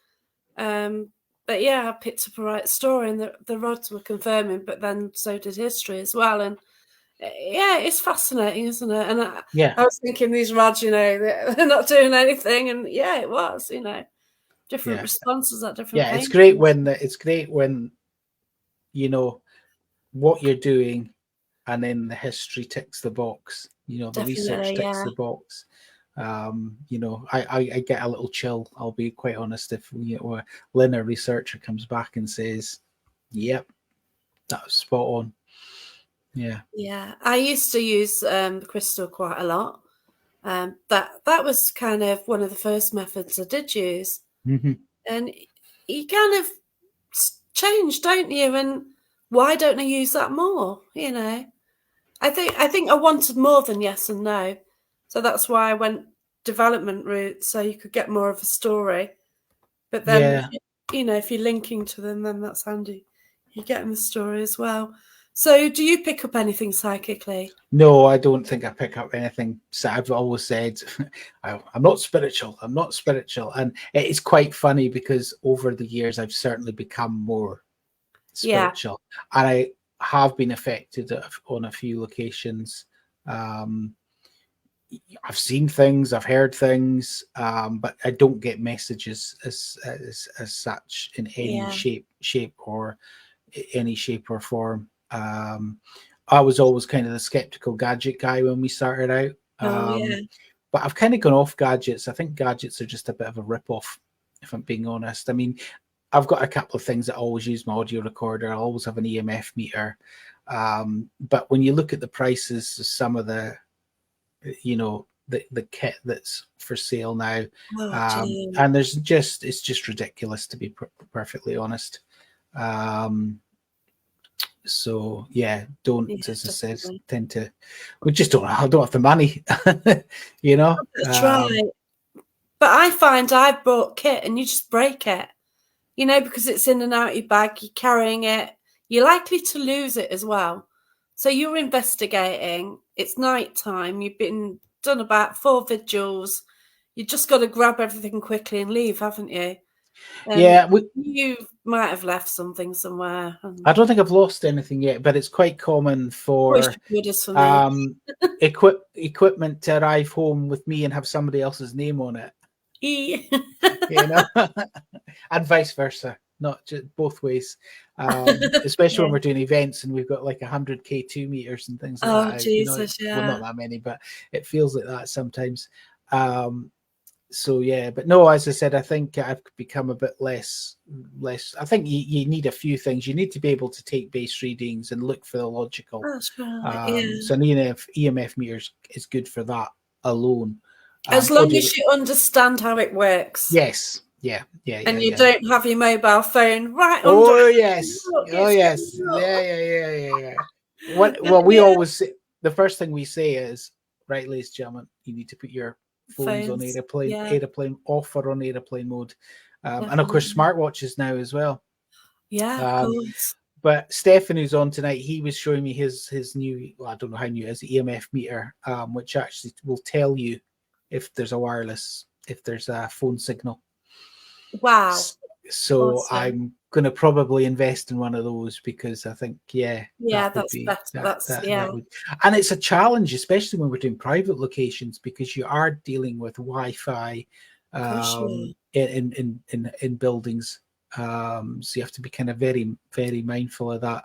But yeah, I picked up a right story, and the rods were confirming, but then so did history as well. And yeah, it's fascinating, isn't it? And Yeah, I was thinking these rods, they're not doing anything, and yeah, it was, different yeah, responses at different yeah. paintings. It's great when you know what you're doing, and then the history ticks the box. The research Definitely, ticks yeah, the box. I get a little chill. I'll be quite honest if a Lynn, researcher, comes back and says, "Yep, that was spot on." Yeah. yeah. I used to use crystal quite a lot. That was kind of one of the first methods I did use, Hmm. and you kind of change, don't you? And why don't I use that more? I think I wanted more than yes and no, so that's why I went development route, so you could get more of a story. But then, Yeah. if you're linking to them, then that's handy. You're getting the story as well. So, do you pick up anything psychically? No, I don't think I pick up anything. So I've always said, I'm not spiritual. I'm not spiritual. And it's quite funny because over the years, I've certainly become more Yeah. spiritual. And I have been affected on a few locations. Um, I've seen things, I've heard things, but I don't get messages as such in any Yeah. shape or any shape or form. I was always kind of the skeptical gadget guy when we started out. Oh, yeah. But I've kind of gone off gadgets. I think gadgets are just a bit of a rip-off, if I'm being honest. I mean, I've got a couple of things that I always use my audio recorder. I always have an EMF meter. But when you look at the prices of some of the kit that's for sale now, Oh, gee. and it's just ridiculous, to be perfectly honest. Um, so yeah, don't, Yeah, as I said, definitely. tend to, we just don't, I don't have the money, you know. That's right. But I find I've bought kit and you just break it, because it's in and out your bag, you're carrying it, you're likely to lose it as well. So you're investigating, it's night time, you've been done about 4 vigils, you just got to grab everything quickly and leave, haven't you? And Yeah, you might have left something somewhere. And I don't think I've lost anything yet, but it's quite common wish for you would as for me. um, equipment to arrive home with me and have somebody else's name on it, E- you know, and vice versa, not just both ways. Especially yeah. when we're doing events and we've got like 100 K 2 meters and things like that Oh, out. Jesus, Well, not yeah. that many, but it feels like that sometimes. Um, so yeah, but no, as I said, I think I've become a bit less. I think you need a few things. You need to be able to take base readings and look for the logical. That's right, yeah. So an EMF meters is good for that alone. As long Audio, as you understand how it works. yes, yeah, yeah, yeah, And you yeah. don't have your mobile phone right under. Oh yes, Look, oh it's yes, coming up. yeah, yeah, yeah, yeah, yeah. What? And Well, we yeah, always say, the first thing we say is, right, ladies and gentlemen, you need to put your phones on phones. Yeah, airplane off or on airplane mode, and of course definitely. smartwatches now as well. Yeah, of Um, course. but Stefan, who's on tonight, he was showing me his new, well, I don't know how new it is, EMF meter, which actually will tell you if there's a phone signal. Wow. So Awesome. I'm going to probably invest in one of those because I think, yeah, Yeah, that would that's be better. That's, yeah, that would, and it's a challenge, especially when we're doing private locations, because you are dealing with Wi-Fi of course you in buildings. So you have to be kind of very, very mindful of that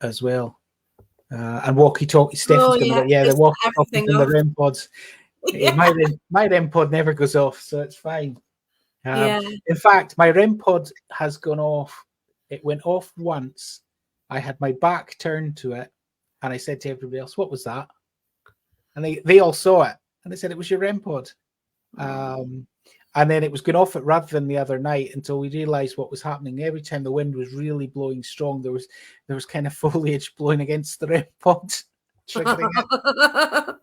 as well. And walkie-talkie, are. Oh, Stefan's going to, yeah, yeah, the just walkie-talkies everything and the off. REM pods. Yeah. My REM pod never goes off, so it's fine. Yeah. In fact, my REM pod has gone off. It went off once. I had my back turned to it, and I said to everybody else, "What was that?" And they all saw it, and they said it was your REM pod. Oh. And then it was going off it rather than the other night until we realised what was happening. Every time the wind was really blowing strong, there was kind of foliage blowing against the REM pod, triggering it.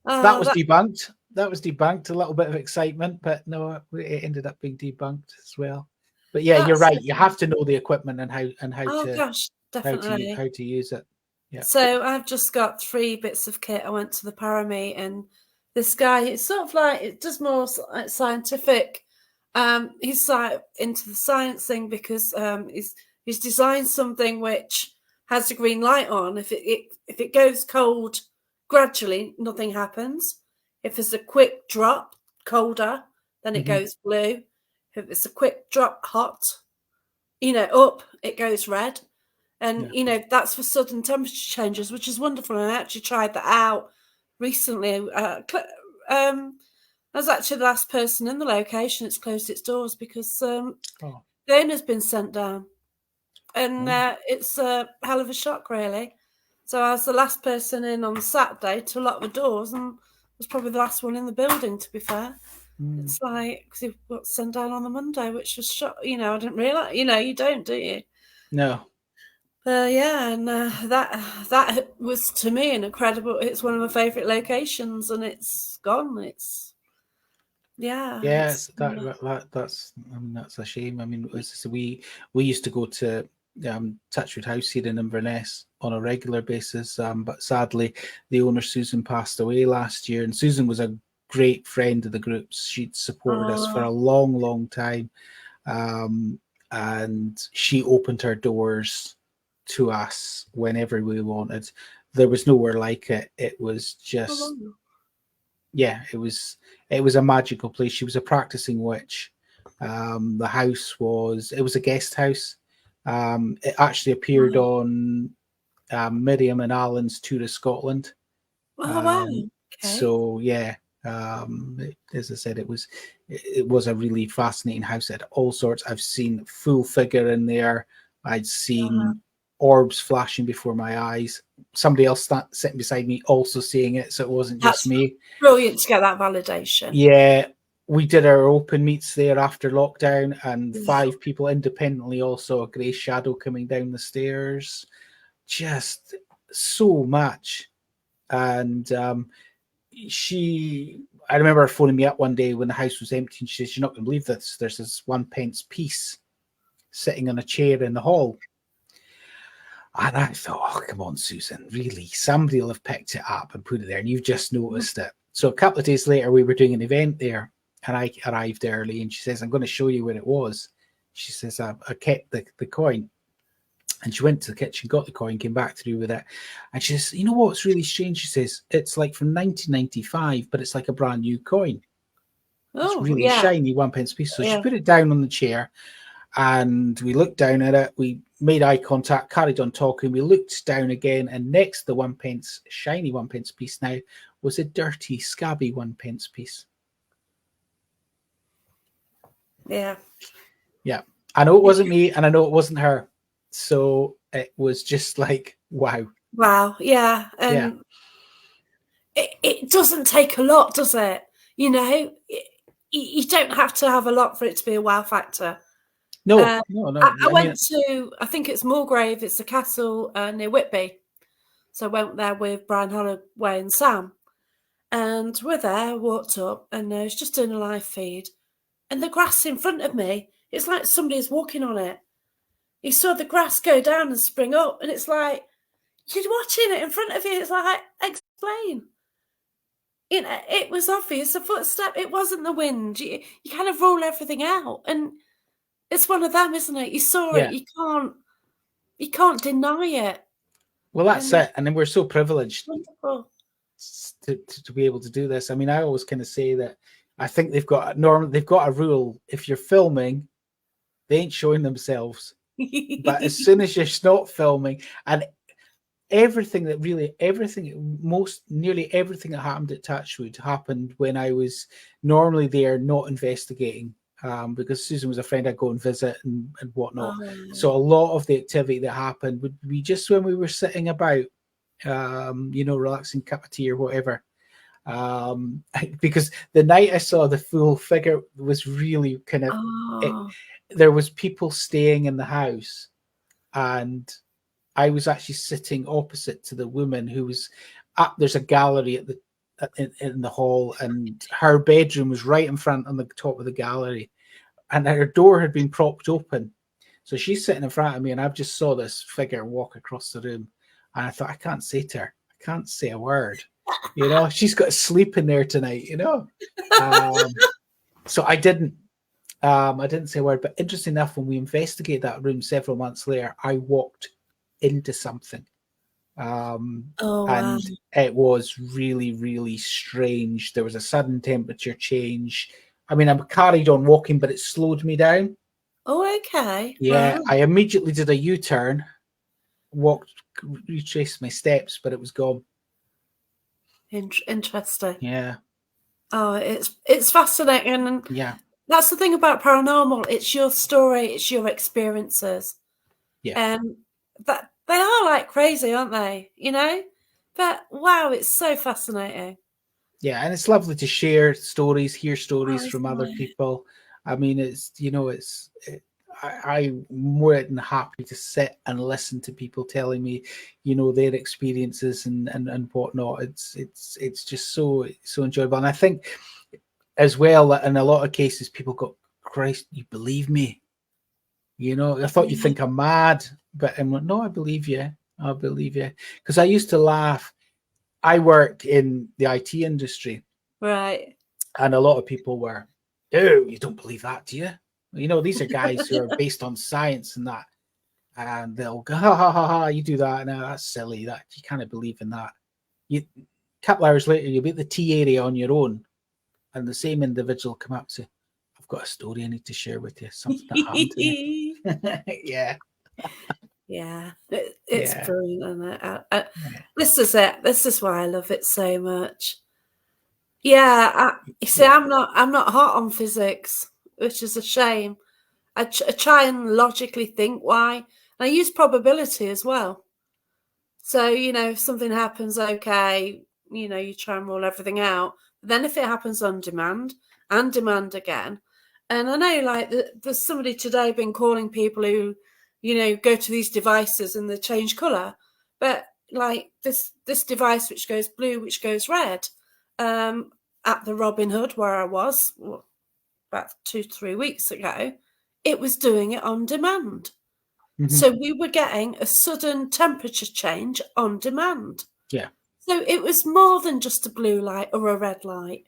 So that Oh, was debunked. That was debunked. A little bit of excitement, but no, it ended up being debunked as well. But yeah, you're that's right. You have to know the equipment and how oh to gosh, definitely. use it. Yeah. So I've just got 3 bits of kit. I went to the Paramate and this guy. It's sort of like it does more scientific. He's like into the science thing because he's designed something which has a green light on. If it goes cold gradually, nothing happens. If there's a quick drop colder, then it Hmm. goes blue. If it's a quick drop hot, up, it goes red. And, Yeah. that's for sudden temperature changes, which is wonderful. And I actually tried that out recently. I was actually the last person in the location. It's closed its doors because Oh. the owner's been sent down. And Oh. it's a hell of a shock, really. So I was the last person in on Saturday to lock the doors and was probably the last one in the building, to be fair. Mm. It's like, because he got sent down on the Monday, which was shock. I didn't realise. You don't, do you? No. Yeah, and that was to me an incredible. It's one of my favourite locations, and it's gone. Yes, It's that's I mean that's a shame. I mean, we used to go to Touchwood House here in Inverness on a regular basis, but sadly the owner Susan passed away last year, and Susan was a great friend of the groups. She'd supported us for a long, long time, and she opened her doors to us whenever we wanted. There was nowhere like it. It was just yeah, it was a magical place. She was a practicing witch. The house it was a guest house. It actually appeared on Miriam and Alan's tour of Scotland. wow. Okay. So yeah, as I said, it was a really fascinating house. It had all sorts. I've seen full figure in there. I'd seen orbs flashing before my eyes. Somebody else sitting beside me also seeing it, so it wasn't just That's me. brilliant to get that validation. Yeah, we did our open meets there after lockdown, and 5 people independently all saw a grey shadow coming down the stairs. Just so much. And I remember her phoning me up one day when the house was empty, and she says, "You're not going to believe this. There's this 1 pence piece sitting on a chair in the hall." And I thought, oh, come on, Susan, really? Somebody will have picked it up and put it there, and you've just noticed it. So a couple of days later, we were doing an event there, and I arrived early, and she says, "I'm going to show you where it was." She says, I kept the coin. And she went to the kitchen, got the coin, came back through with it. And she says, "You know what's really strange?" She says, "It's like from 1995, but it's like a brand new coin. It's Oh, really yeah. shiny 1 pence piece." So she Yeah. put it down on the chair, and we looked down at it. We made eye contact, carried on talking. We looked down again, and next to the 1 pence, shiny 1 pence piece now, was a dirty, scabby 1 pence piece. Yeah. Yeah. I know it wasn't me, and I know it wasn't her. So it was just like, wow. Wow. Yeah. Yeah. And it doesn't take a lot, does it? You don't have to have a lot for it to be a wow factor. No, no. I I mean, went to, I think it's Mulgrave, it's a castle near Whitby. So I went there with Brian Holloway and Sam. And we're there, walked up, and I was just doing a live feed. And the grass in front of me, it's like somebody's walking on it. You saw the grass go down and spring up, and it's like, you're watching it in front of you. It's like, explain. It was obvious, a footstep. It wasn't the wind. You kind of rule everything out. And it's one of them, isn't it? You saw it. yeah. You can't deny it. Well, that's And it. And then we're so privileged wonderful. to be able to do this. I mean, I always kind of say that I think they've got a rule. If you're filming, they ain't showing themselves. But as soon as you're not filming, and nearly everything that happened at Touchwood happened when I was normally there, not investigating. Because Susan was a friend I'd go and visit and whatnot. So a lot of the activity that happened would be just when we were sitting about, relaxing, cup of tea or whatever. Because the night I saw the full figure was really kind of, there was people staying in the house, and I was actually sitting opposite to the woman who was up. There's a gallery in the hall, and her bedroom was right in front on the top of the gallery, and her door had been propped open. So she's sitting in front of me, and I've just saw this figure walk across the room, and I thought, I can't say to her, I can't say a word. You know, she's got to sleep in there tonight, you know. So I didn't. I didn't say a word, but interesting enough, when we investigated that room several months later, I walked into something. Oh wow. And it was really, really strange. There was a sudden temperature change. I mean, I carried on walking, but it slowed me down. Oh, okay. Yeah, Right. I immediately did a U-turn, walked, retraced my steps, but it was gone. Interesting. Yeah, Oh, it's fascinating, and yeah, that's the thing about paranormal. It's your story, it's your experiences, yeah, and that they are like crazy, aren't they? You know, but wow, it's so fascinating. yeah. And it's lovely to share stories, hear Oh, stories from isn't other it? people. I mean, I'm more than happy to sit and listen to people telling me, their experiences and whatnot. It's just so enjoyable. And I think as well that in a lot of cases people go, Christ, you believe me? I thought you Yeah. think I'm mad, but I'm like, no, I believe you. I believe you. Because I used to laugh. I work in the IT industry, Right. and a lot of people were, oh, you don't believe that, do you? These are guys who are based on science and that, and they'll go, ha ha ha ha, you do that, no, that's silly. That you can't believe in that. A couple hours later, you'll be at the tea area on your own, and the same individual come up and say, I've got a story I need to share with you. Something that happened to me. Yeah, Yeah, it's yeah, brilliant, isn't it? yeah, This is it. This is why I love it so much. Yeah, you see, yeah. I'm not hot on physics, which is a shame. I try and logically think why. And I use probability as well. So, if something happens, okay, you try and rule everything out. But then if it happens on demand and demand again, and I know like there's somebody today been calling people who, go to these devices and they change colour. But like this device which goes blue, which goes red, um, at the Robin Hood where I was about 2 3 weeks ago, it was doing it on demand. Hmm. So we were getting a sudden temperature change on demand. Yeah. So it was more than just a blue light or a red light.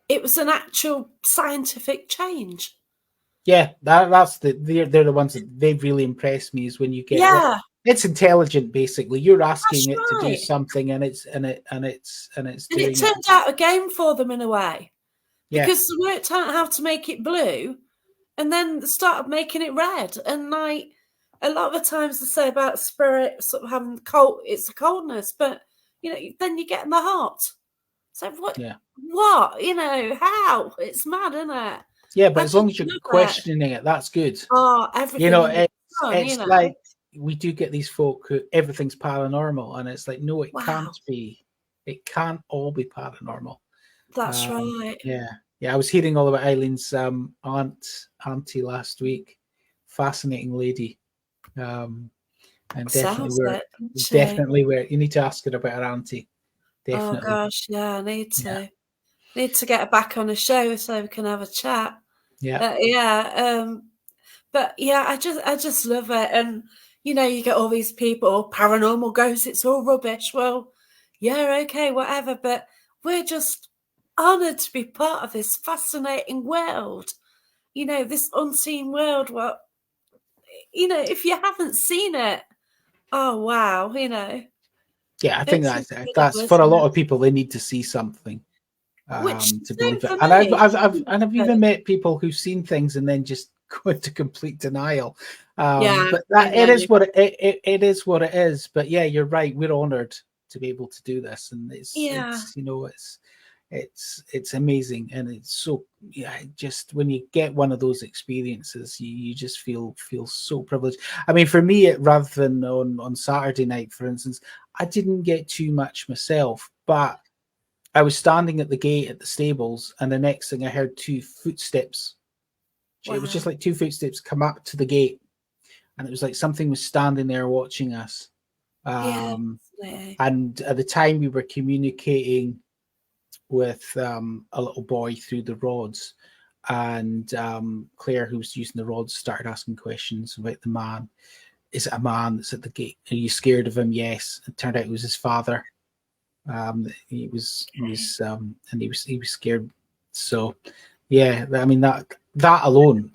It was an actual scientific change. Yeah, that's they're the ones that they've really impressed me is when you get that Yeah, it's intelligent basically. You're that's asking it to do right. something and it's And it doing it. turned out a game for them in a way Yeah, because they worked out how to make it blue and then they started making it red. And like a lot of the times they say about spirit sort of having cold, it's a coldness, but then you get in the hot. So what? yeah. What? How? It's mad, isn't it? Yeah, but I as just long as you're love it. questioning it, that's good. Oh, You everything know, under it's the sun. it's like we do get these folk who everything's paranormal, and it's like, no, it Wow, can't be. It can't all be paranormal. that's Um, right. yeah, yeah. I was hearing all about Eileen's auntie last week. Fascinating lady. Um, and definitely Sounds we're it, doesn't she? definitely where you need to ask her about her auntie. Oh Definitely. gosh, yeah, I need Yeah. to. Need to get her back on a show so we can have a chat. Yeah. Yeah, but yeah, I just love it. And you get all these people, "Oh, paranormal ghosts, it's all rubbish." Well, yeah, okay, whatever. But we're just honoured to be part of this fascinating world. This unseen world. Well, if you haven't seen it, oh wow, Yeah. I think it's that's incredible, for a isn't lot it? of people. They need to see something Which to same believe it. for And I've me. I've I've and I've even met people who've seen things and then just go into complete denial. Yeah, But I that it know. is what it is what it is. But yeah, you're right. We're honored to be able to do this, and it's Yeah, it's you know it's amazing, and it's so yeah. Just when you get one of those experiences, you just feel so privileged. I mean, for me, rather than on Saturday night, for instance, I didn't get too much myself, but I was standing at the gate at the stables, and the next thing I heard two footsteps. It was just wow. like two footsteps come up to the gate, and it was like something was standing there watching us. Yeah, Um, fascinating. and at the time, we were communicating with a little boy through the rods, and Claire, who was using the rods, started asking questions about the man. Is it a man that's at the gate? Are you scared of him? Yes. It turned out it was his father. And he was scared. So, yeah, I mean that alone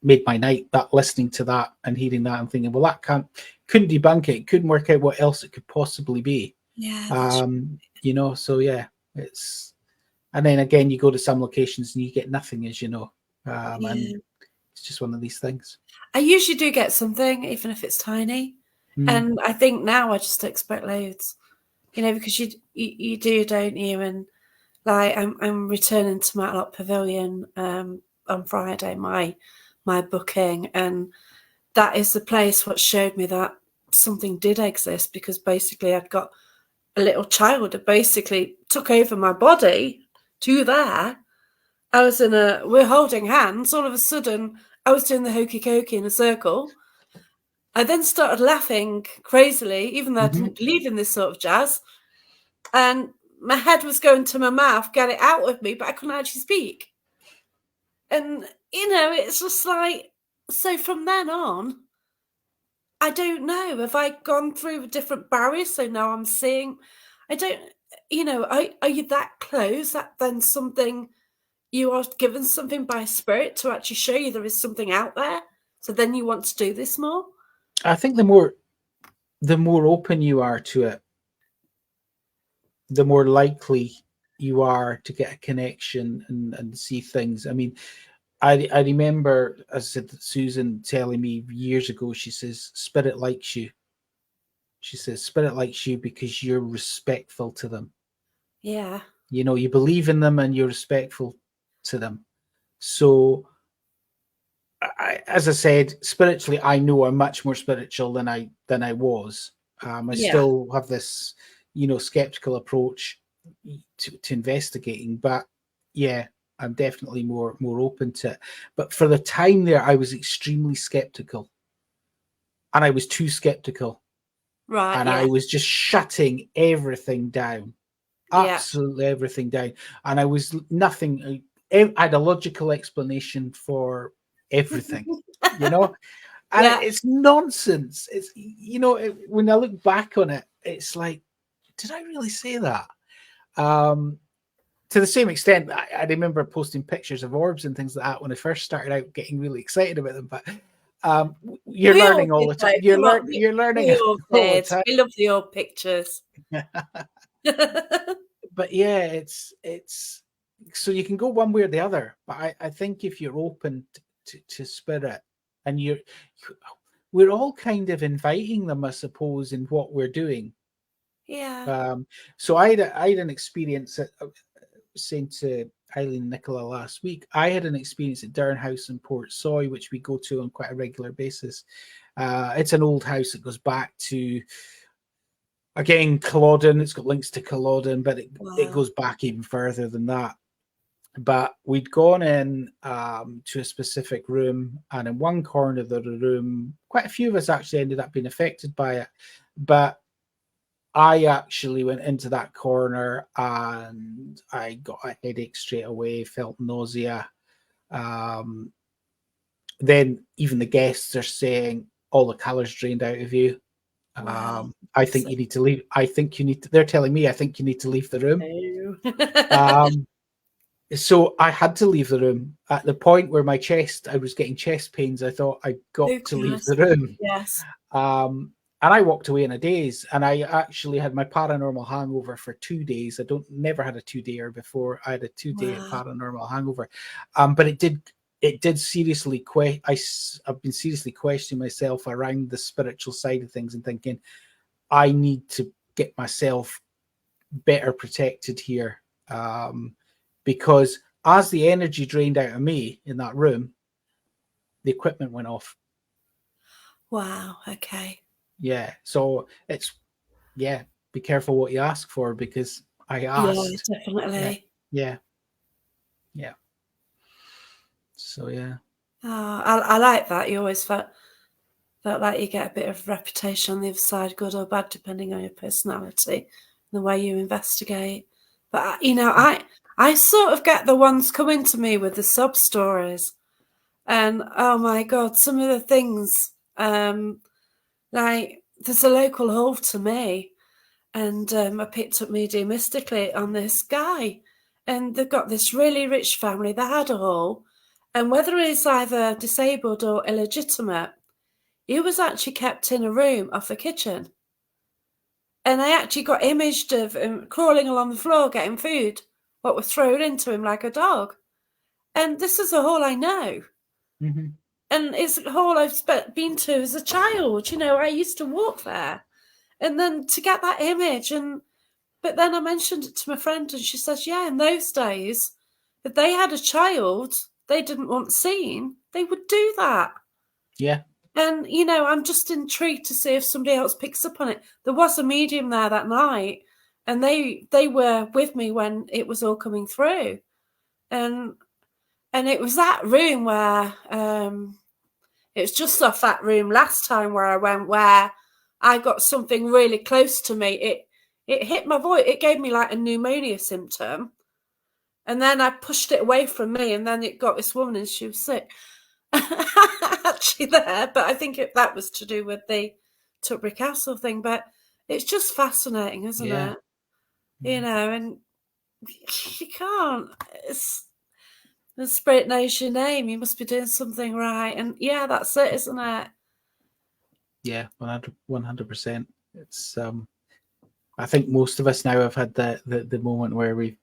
made my night. That listening to that and hearing that and thinking, well, that couldn't debunk it. Couldn't work out what else it could possibly be. Yeah, that's So yeah, it's. And then again, you go to some locations and you get nothing, as you know. And yeah. it's just one of these things. I usually do get something, even if it's tiny. Mm. And I think now I just expect loads, because you do, don't you? And like I'm returning to Matlock Pavilion on Friday, my booking, and that is the place what showed me that something did exist, because basically I'd got a little child that basically took over my body to there. We're holding hands. All of a sudden, I was doing the hokey cokey in a circle. I then started laughing crazily, even though I Mm-hmm. didn't believe in this sort of jazz. And my head was going to my mouth, get it out of me, but I couldn't actually speak. And, it's just like, so from then on, I don't know. Have I gone through different barriers? So now I'm seeing, I don't, are you that close that then something, you are given something by spirit to actually show you there is something out there? So then you want to do this more? I think the more open you are to it, the more likely you are to get a connection and see things. I mean, I remember, as I said, Susan telling me years ago, she says, Spirit likes you. She says, Spirit likes you because you're respectful to them. Yeah. You believe in them and you're respectful to them. So, as I said, spiritually, I know I'm much more spiritual than I was. I Yeah. still have this, skeptical approach to investigating, but yeah, I'm definitely more open to it. But for the time there, I was extremely skeptical, and I was too skeptical, Right. and I Yeah. was just shutting everything down, Yeah. absolutely everything down, and I was nothing. I had a logical explanation for everything, you know. And Yeah. it's nonsense. It's when I look back on it, it's like, did I really say that? To the same extent, I remember posting pictures of orbs and things like that when I first started out, getting really excited about them. But you're We all learning all did the time. though. Come on, You're learning we all all the did. time. We love the old pictures. But yeah, it's so you can go one way or the other. But I think if you're open to spirit, and we're all kind of inviting them, I suppose, in what we're doing. Yeah. So I had an experience at, saying to Eileen and Nicola last week, I had an experience at Durn House in Port Soy, which we go to on quite a regular basis. It's an old house that goes back to, again, Culloden. It's got links to Culloden, but it Wow. goes back even further than that. But we'd gone in to a specific room, and in one corner of the room, quite a few of us actually ended up being affected by it. But I actually went into that corner and I got a headache straight away, felt nausea. Um, then even the guests are saying all the colours drained out of you. Wow. I think So you need to leave. I think you need to, they're telling me, I think you need to leave the room. no. Um, so I had to leave the room at the point where I was getting chest pains. I thought I got Oh to leave the Christ. room. Yes. And I walked away in a daze, and I actually had my paranormal hangover for 2 days. Never had a 2-dayer before. I had a 2-day Wow. paranormal hangover, but it did seriously I've been seriously questioning myself around the spiritual side of things and thinking I need to get myself better protected here, because as the energy drained out of me in that room, the equipment went off. Wow. Okay. Yeah, so it's yeah, be careful what you ask for, because I Yeah, asked. Yeah, definitely. yeah, yeah. So yeah. Oh, I like that. You always felt like you get a bit of reputation on the other side, good or bad, depending on your personality and the way you investigate. But I sort of get the ones coming to me with the sub stories, and oh my god, some of the things, like there's a local hall to me, and I picked up mediumistically on this guy, and they've got this really rich family. They had a hall, and whether he's either disabled or illegitimate, he was actually kept in a room off the kitchen. And I actually got imaged of him crawling along the floor getting food, what was thrown into him like a dog. And this is a hall I know. Mm-hmm. And it's a hall I've been to as a child. I used to walk there. And then to get that image, but then I mentioned it to my friend, and she says, yeah, in those days, if they had a child they didn't want seen, they would do that. Yeah. And, I'm just intrigued to see if somebody else picks up on it. There was a medium there that night, and they were with me when it was all coming through. And it was that room where it was just off that room last time where I went, where I got something really close to me. It hit my voice. It gave me like a pneumonia symptom. And then I pushed it away from me, and then it got this woman, and she was sick. Actually there, but I think that was to do with the Tutbury Castle thing. But it's just fascinating, isn't Yeah. it? And you can't. The spirit knows your name. You must be doing something right, and yeah, that's it, isn't it? Yeah, 100%. It's I think most of us now have had the moment where we've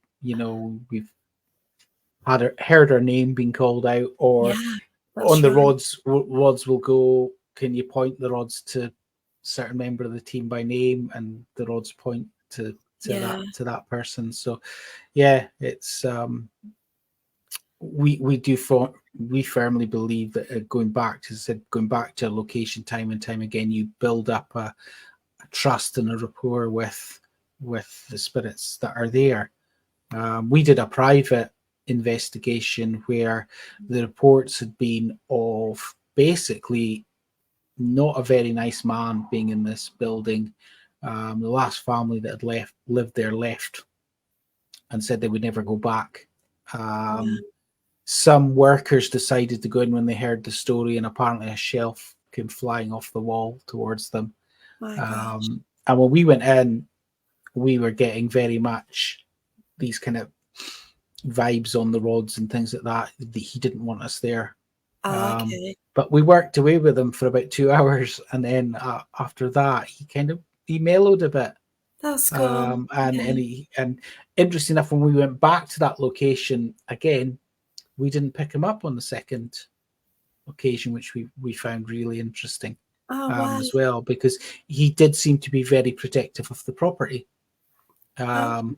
heard our name being called out, or Yeah, on that's the right. rods will go, can you point the rods to certain member of the team by name, and the rods point to Yeah, that person. So yeah, it's we firmly believe that going back to a location time and time again, you build up a trust and a rapport with the spirits that are there. We did a private investigation where the reports had been of basically not a very nice man being in this building. The last family that had lived there left and said they would never go back. yeah. Some workers decided to go in when they heard the story, and apparently a shelf came flying off the wall towards them. My gosh. And when we went in, we were getting very much these kind of vibes on the rods and things like that. He didn't want us there. Okay, But we worked away with him for about 2 hours, and then after that, he mellowed a bit. that's cool. And interesting enough, when we went back to that location again, we didn't pick him up on the second occasion, which we found really interesting Oh wow. as well, because he did seem to be very protective of the property. Oh,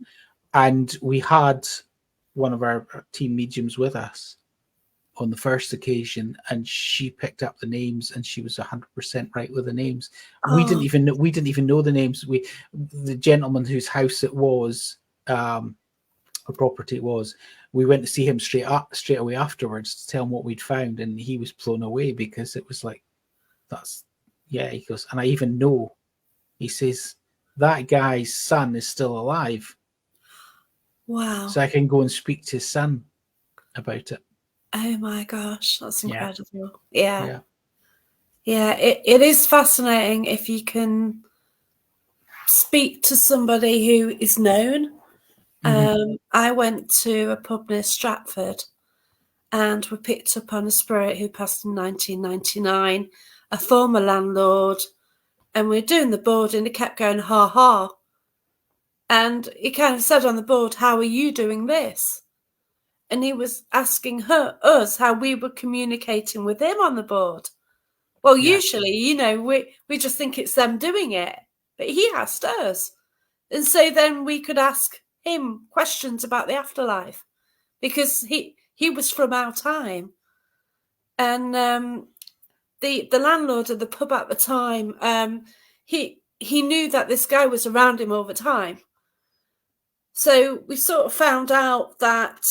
And we had one of our team mediums with us on the first occasion, and she picked up the names, and she was 100% right with the names. We didn't oh, even know the names. The gentleman whose house it was, a property it was, we went to see him straight away afterwards to tell him what we'd found, and he was blown away, because it was like, he goes, and I even know, he says, that guy's son is still alive, wow. so I can go and speak to his son about it. Oh my gosh, that's Yeah, incredible. Yeah. yeah. Yeah, it is fascinating if you can speak to somebody who is known. Mm-hmm. I went to a pub near Stratford, and we picked up on a spirit who passed in 1999, a former landlord, and we were doing the board, and he kept going, ha ha. And he kind of said on the board, how are you doing this? And he was asking us how we were communicating with him on the board. Well, Yeah, usually, we just think it's them doing it, but he asked us. And so then we could ask him questions about the afterlife, because he was from our time. And the landlord of the pub at the time, he knew that this guy was around him all the time. So we sort of found out that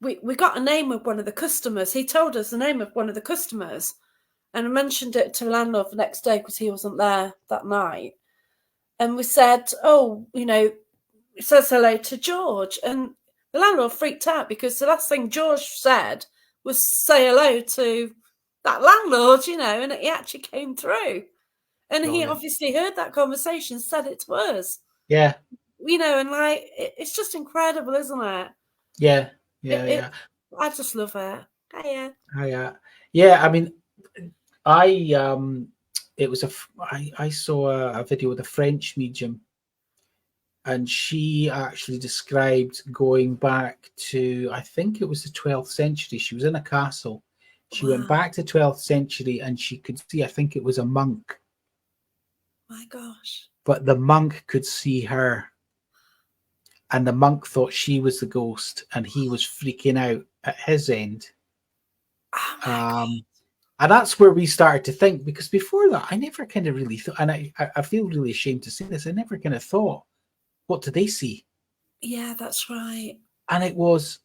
we got a name of one of the customers. He told us the name of one of the customers, and I mentioned it to the landlord the next day because he wasn't there that night. And we said, oh, it says hello to George. And the landlord freaked out, because the last thing George said was say hello to that landlord, and he actually came through. And he brilliant. obviously heard that conversation, said it to us. Yeah. And like it's just incredible, isn't it? Yeah. It, Yeah. it Yeah. I just love it. Yeah. Yeah. I mean, I it was I saw a video with a French medium, and she actually described going back to, I think it was the 12th century. She was in a castle. She went Wow. back to 12th century, and she could see, I think it was a monk, My gosh. but the monk could see her, and the monk thought she was the ghost, and he was freaking out at his end. Oh my god. Um, and that's where we started to think, because before that, I never kind of really thought, and I feel really ashamed to say this, I never kind of thought, what do they see? Yeah, that's right. And it was,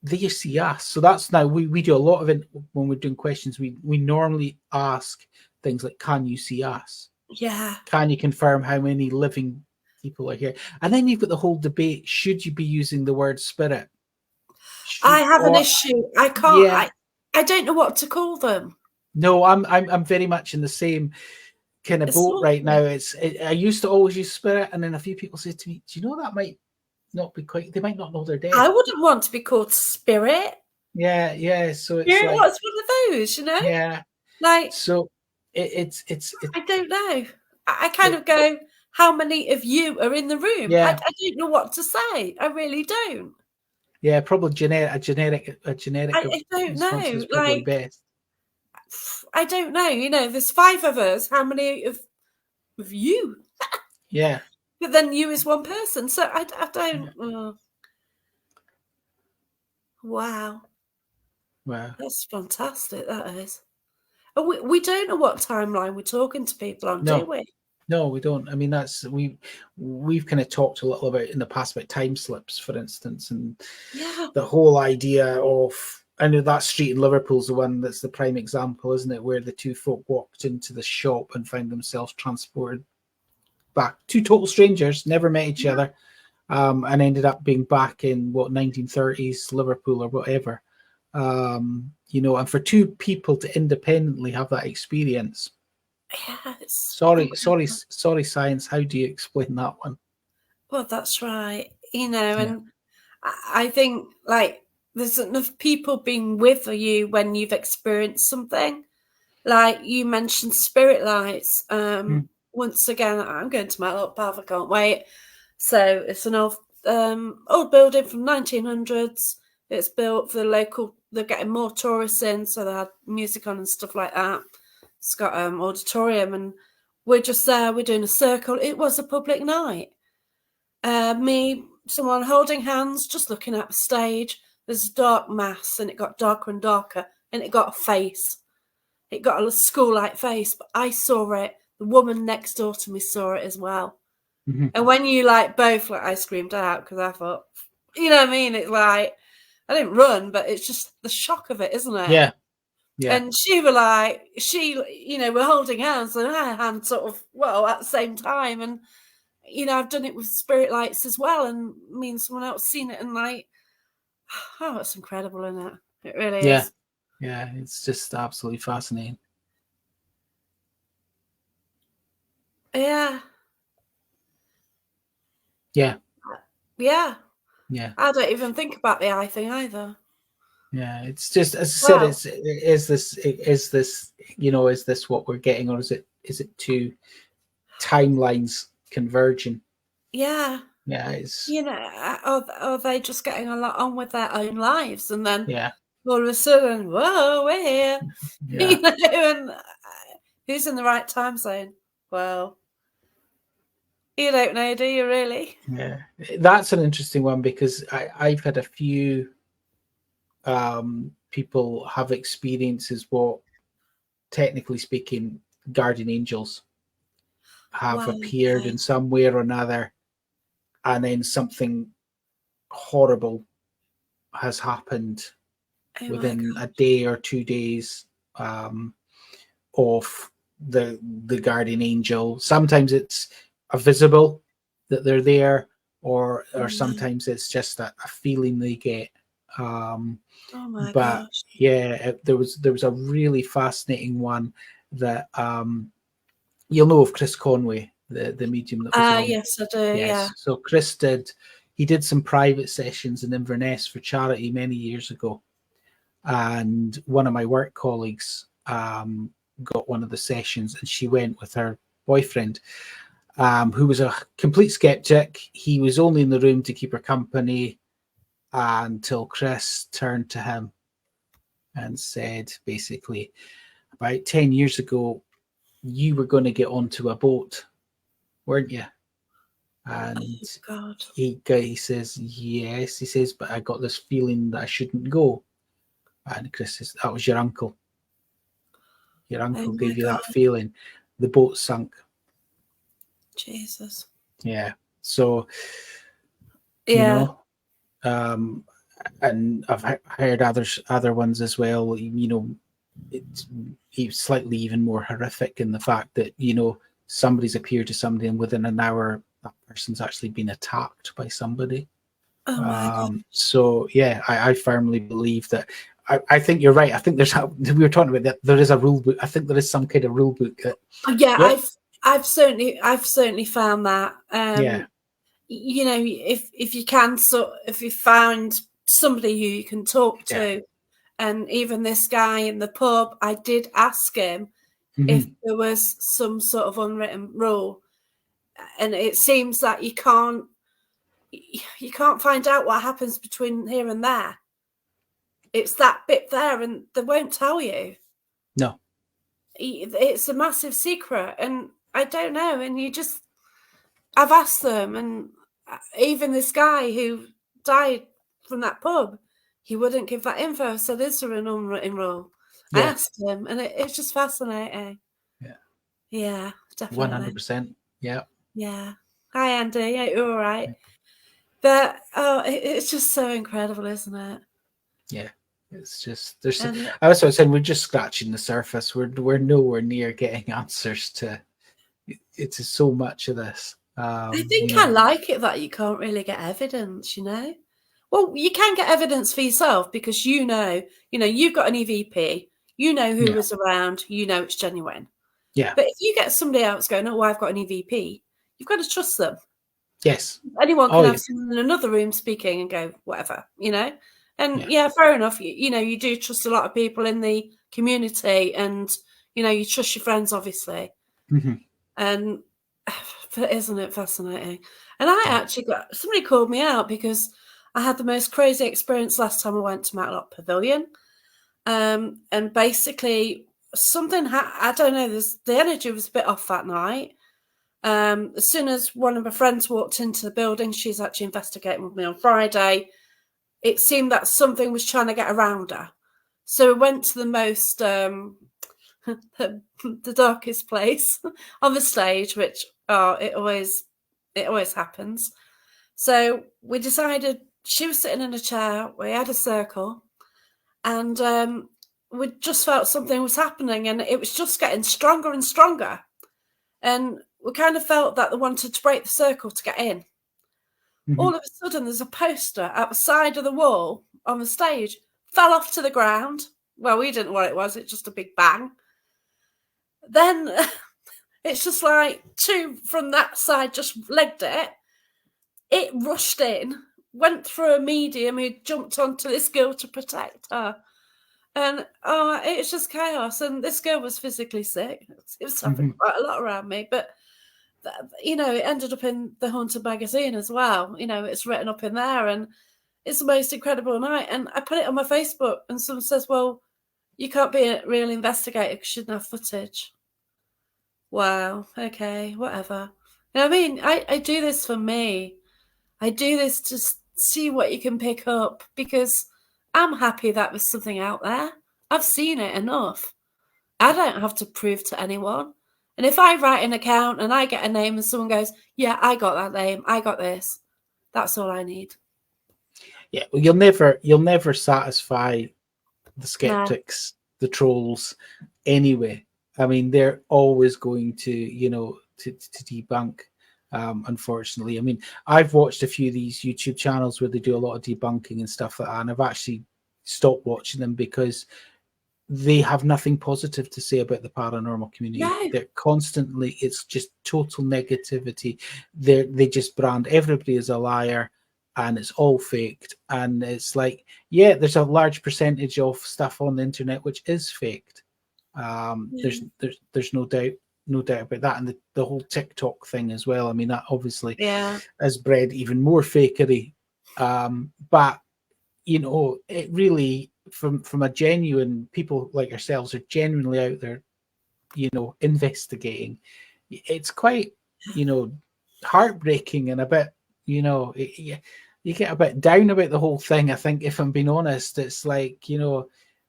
they see us. So that's now, we do a lot of it when we're doing questions. We normally ask things like, can you see us? Yeah. Can you confirm how many living people are here? And then you've got the whole debate, should you be using the word spirit? I Should, have an or issue. I can't. yeah, I don't know what to call them. no, I'm very much in the same kind of It's boat right now. awful. I used to always use spirit, and then a few people say to me, do you know that might not be quite, they might not know they're I dead. wouldn't want to be called spirit. Yeah. So it's Spirit, like, what's one of those? yeah. Like So I don't know. I kind it of go, how many of you are in the room? I yeah, don't know what to say. I really don't. yeah, probably a generic I don't response know. is probably best. I don't know. There's five of us. How many of you? Yeah, But then you is one person. So I yeah. don't. Wow. Well, That's fantastic. That is. And we don't know what timeline we're talking to people on, do no, we? no, we don't. I mean, that's we've kind of talked a little about in the past about time slips, for instance, and Yeah. the whole idea of, I know that street in Liverpool's the one that's the prime example, isn't it? Where the two folk walked into the shop and found themselves transported back, two total strangers, never met each Yeah. other, and ended up being back in what 1930s Liverpool or whatever. And for two people to independently have that experience. Yeah. It's Sorry, sorry, incredible. sorry, science. How do you explain that one? Well, that's right. Yeah. And I think like there's enough people being with you when you've experienced something. Like you mentioned spirit lights. Mm, Once again, I'm going to my little path, I can't wait. So it's an old building from 1900s. It's built for the local, they're getting more tourists in, so they had music on and stuff like that. It's got auditorium and we're just there, we're doing a circle. It was a public night. Someone holding hands, just looking at the stage. There's a dark mass, and it got darker and darker, and it got a face. It got a school-like face, but I saw it. The woman next door to me saw it as well. mhm. And when you both, I screamed out because I thought, you know what I mean? It's like I didn't run, but it's just the shock of it, isn't it? Yeah, yeah, And we're holding hands, and her hand sort of, at the same time, and I've done it with spirit lights as well, and me and someone else seen it, and oh, it's incredible, isn't it? It really yeah, is. yeah. It's just absolutely fascinating. Yeah, Yeah, yeah. yeah, I don't even think about the eye thing either. yeah. It's just, as I said, Wow. it's is this what we're getting, or is it two timelines converging? Yeah. Yeah, it's Are they just getting a lot on with their own lives, and then yeah, all of a sudden, whoa, we're here, yeah, and who's in the right time zone? Well, you don't know, do you? Really? yeah. That's an interesting one, because I've had a few people have experiences what, technically speaking, guardian angels have Wow. appeared Okay. in some way or another, and then something horrible has happened Oh my within a god. day or 2 days, um, of the guardian angel. Sometimes it's a visible that they're there, or Wow. sometimes it's just a feeling they get. Um, Oh my but gosh. yeah, there was a really fascinating one that you'll know of Chris Conway, the medium that was on. Yes, I do. Yeah. Yes. So Chris he did some private sessions in Inverness for charity many years ago. And one of my work colleagues got one of the sessions, and she went with her boyfriend, who was a complete skeptic. He was only in the room to keep her company until Chris turned to him and said, basically, about 10 years ago, you were going to get onto a boat, weren't you? And God. he says, yes. He says, but I got this feeling that I shouldn't go. And Chris says, that was your uncle. Your uncle Oh my gave you God. that feeling. The boat sunk. Jesus. Yeah. So, Yeah. And I've heard other ones as well. It's slightly even more horrific in the fact that, somebody's appeared to somebody and within an hour, that person's actually been attacked by somebody. Oh my God. So, yeah, I firmly believe that. I think you're right. I think we were talking about that. There is a rule book. I think there is some kind of rule book that. Yeah, Yep. I've certainly found that. Yeah. If you can, if you find somebody who you can talk to, and even this guy in the pub, I did ask him if there was some sort of unwritten rule, and it seems that you can't find out what happens between here and there. It's that bit there, and they won't tell you. No. It's a massive secret, and I don't know. And I've asked them, and even this guy who died from that pub, he wouldn't give that info. So is there an unwritten rule? I asked him, and it's just fascinating. Yeah, definitely. 100%. Yeah. Yeah. Hi, Andy. Yeah, you're all right. But it's just so incredible, isn't it? Yeah. It's just I was saying we're just scratching the surface. We're nowhere near getting answers to. It's so much of this. I think I like it that you can't really get evidence. Well, you can get evidence for yourself because you've got an EVP. You know who was around. You know it's genuine. Yeah. But if you get somebody else going, "Oh, I've got an EVP," you've got to trust them. Yes. Anyone can have someone in another room speaking and go, whatever, And fair enough. You do trust a lot of people in the community, and you trust your friends, obviously. And but isn't it fascinating? And I actually somebody called me out because I had the most crazy experience last time I went to Matlock Pavilion, and basically something I don't know. The energy was a bit off that night. As soon as one of my friends walked into the building, she's actually investigating with me on Friday. It seemed that something was trying to get around her. So we went to the most, the darkest place on the stage, which, it always happens. So we decided, she was sitting in a chair, we had a circle, and we just felt something was happening, and it was just getting stronger and stronger. And we kind of felt that they wanted to break the circle to get in. All of a sudden, there's a poster at the side of the wall on the stage, fell off to the ground. Well, we didn't know what it was. It's just a big bang. Then it's just like two from that side just legged it. It rushed in, went through a medium who jumped onto this girl to protect her. And it's just chaos. And this girl was physically sick. It was happening quite a lot around me. But, it ended up in the Haunted magazine as well. It's written up in there. And it's the most incredible night. And I put it on my Facebook. And someone says, well, you can't be a real investigator because you didn't have footage. Wow. Okay. Whatever. I do this for me. I do this to see what you can pick up because I'm happy that there's something out there. I've seen it enough. I don't have to prove to anyone. And if I write an account and I get a name and someone goes, yeah, I got that name, I got this, that's all I need. Yeah, well, you'll never satisfy the skeptics, the trolls, anyway. I mean, they're always going to, to debunk. Unfortunately, I mean, I've watched a few of these YouTube channels where they do a lot of debunking and stuff like that, and I've actually stopped watching them because they have nothing positive to say about the paranormal community. No. They're constantly, it's just total negativity. They just brand everybody as a liar, and it's all faked. And it's like, yeah, there's a large percentage of stuff on the internet which is faked. Yeah. There's no doubt about that, and the whole TikTok thing as well. I mean, that obviously Yeah. has bred even more fakery. But it really, from a genuine, people like yourselves are genuinely out there, investigating. It's quite, heartbreaking and a bit, you get a bit down about the whole thing. I think, if I'm being honest, it's like,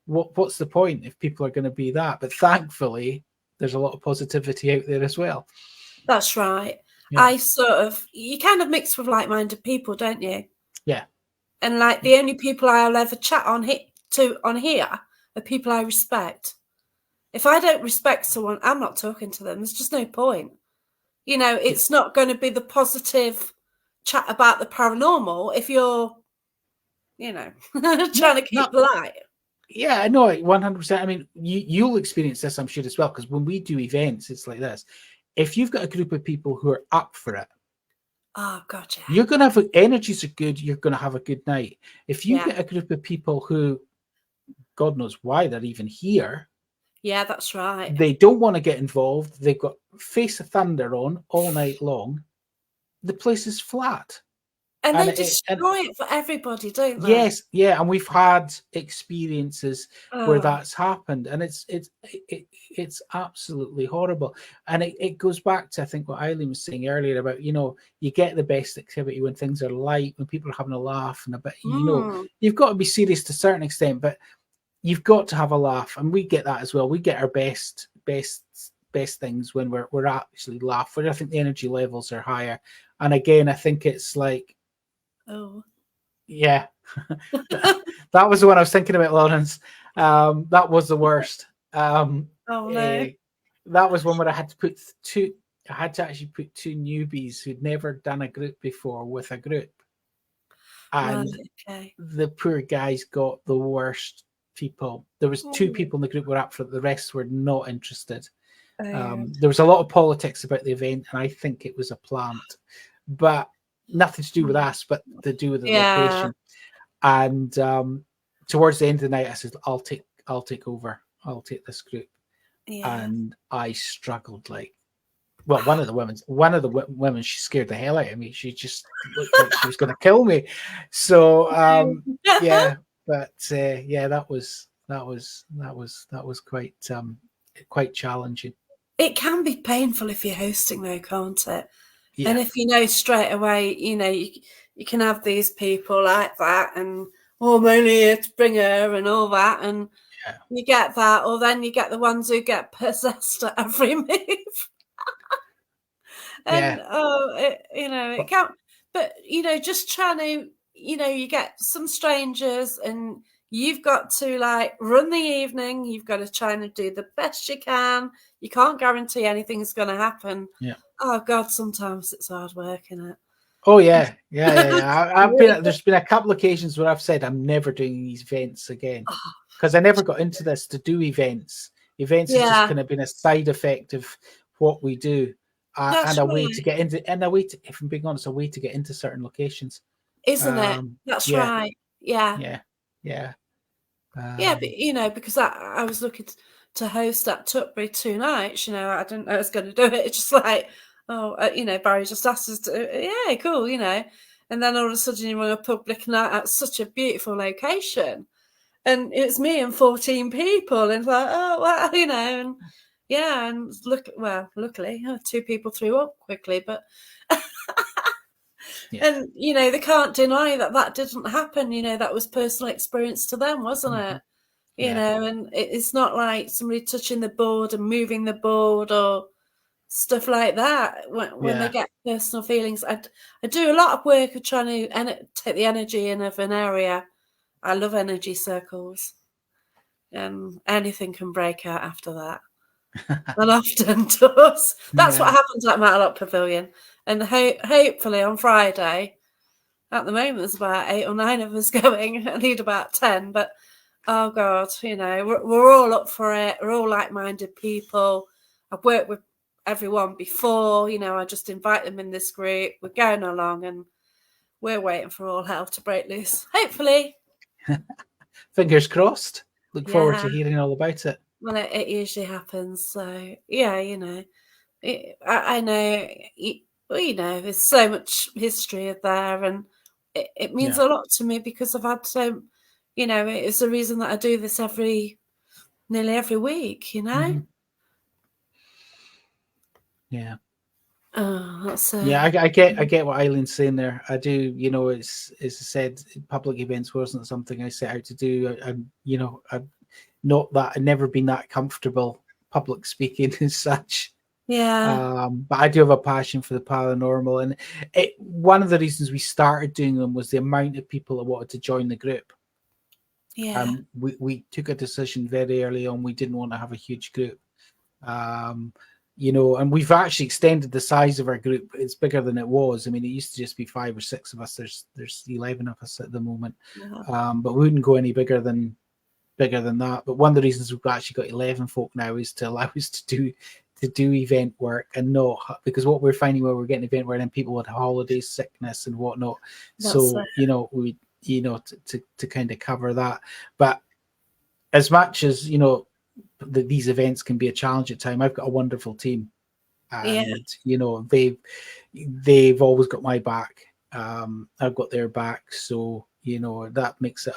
what's the point if people are going to be that? But thankfully, there's a lot of positivity out there as well. That's right. Yeah. You kind of mix with like-minded people, don't you? Yeah. And like the only people I'll ever chat on here are people I respect. If I don't respect someone, I'm not talking to them. There's just no point. It's not going to be the positive chat about the paranormal if you're, trying to keep polite. Yeah, I know, 100%. I mean, you'll experience this, I'm sure, as well, because when we do events, it's like this. If you've got a group of people who are up for it, oh, gotcha. you're going to have energies are good. You're going to have a good night. If you get a group of people who, God knows why they're even here. Yeah, that's right. They don't want to get involved. They've got Face of Thunder on all night long. The place is flat. And they destroy it for everybody, don't they? Yes, yeah, and we've had experiences where that's happened, and it's absolutely horrible. And it goes back to, I think, what Eileen was saying earlier about, you get the best activity when things are light, when people are having a laugh and a bit, you've got to be serious to a certain extent, but you've got to have a laugh, and we get that as well. We get our best things when we're actually laughing. I think the energy levels are higher, and again, I think it's like. Oh, yeah. That was the one I was thinking about, Lawrence. That was the worst. Oh no. That was one where I had to actually put two newbies who'd never done a group before with a group. And the poor guys got the worst people. There was two people in the group who were up for it, the rest were not interested. There was a lot of politics about the event, and I think it was a plant. But nothing to do with us, but to do with the location. And towards the end of the night, I said, "I'll take over. I'll take this group." Yeah. And I struggled like. Well, one of the women, she scared the hell out of me. She just looked like she was going to kill me. So yeah, but that was quite challenging. It can be painful if you're hosting, though, can't it? Yeah. And if you know straight away, you can have these people like that, and I'm only here to bring her and all that, and you get that, or then you get the ones who get possessed at every move. And it can't. But just trying to, you get some strangers, and you've got to like run the evening. You've got to try and do the best you can. You can't guarantee anything's going to happen. Yeah. Oh God, sometimes it's hard work, isn't it? Oh yeah. There's been a couple of occasions where I've said I'm never doing these events again, because I never got into this to do events. Events has just kind of been a side effect of what we do, and a way to get into, if I'm being honest, a way to get into certain locations. Isn't it? That's right. Yeah. Yeah. But because I was looking to host at Tutbury 2 nights. I didn't know I was going to do it. It's just like, Barry just asked us to, yeah, cool, and then all of a sudden you run a public night at such a beautiful location, and it's me and 14 people, and it's like, oh well, and and luckily 2 people threw up quickly, but and they can't deny that didn't happen. That was personal experience to them, wasn't it? And it's not like somebody touching the board and moving the board or stuff like that when they get personal feelings. I do a lot of work of trying to take the energy in of an area. I love energy circles, and anything can break out after that. And often does. That's what happens at Matlock Pavilion. And hopefully on Friday, at the moment there's about 8 or 9 of us going. I need about 10, but Oh God, we're all up for it. We're all like-minded people. I've worked with everyone before. I just invite them in this group. We're going along, and we're waiting for all hell to break loose. Hopefully, Fingers crossed. Look forward yeah. to hearing all about it. Well, it usually happens. So yeah, I know. There's so much history there, and it means Yeah. a lot to me because I've had so. It's the reason that I do this nearly every week. Hmm. Yeah. Oh, that's Yeah, I get what Eileen's saying there. I do, it's, as I said, public events wasn't something I set out to do. I've not that I've never been that comfortable public speaking as such. yeah, But I do have a passion for the paranormal, and one of the reasons we started doing them was the amount of people that wanted to join the group. yeah, We took a decision very early on. We didn't want to have a huge group. Um, and we've actually extended the size of our group. It's bigger than it was. I mean, it used to just be 5 or 6 of us. There's 11 of us at the moment, yeah. but we wouldn't go any bigger than that. But one of the reasons we've actually got 11 folk now is to allow us to do event work, and not because what we're finding where we're getting event work and people with holidays, sickness, and whatnot. That's So we to kind of cover that. But as much as these events can be a challenge at time, I've got a wonderful team, yeah, and they've always got my back. I've got their back, so that makes it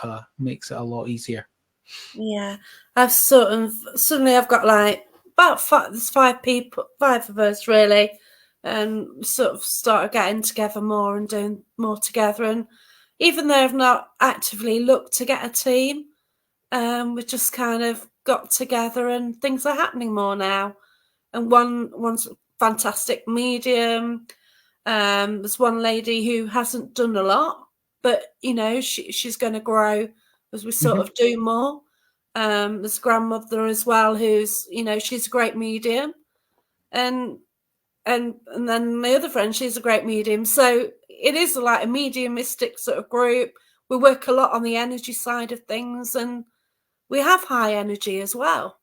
a lot easier. yeah. I've suddenly I've got like about five. There's 5 people, 5 of us really, and sort of started getting together more and doing more together. And even though I've not actively looked to get a team, we've just kind of got together, and things are happening more now. And one's a fantastic medium. There's one lady who hasn't done a lot, but she's going to grow as we sort Hmm. of do more. There's grandmother as well, who's she's a great medium, and and then my other friend, she's a great medium. So it is like a mediumistic sort of group. We work a lot on the energy side of things, and we have high energy as well.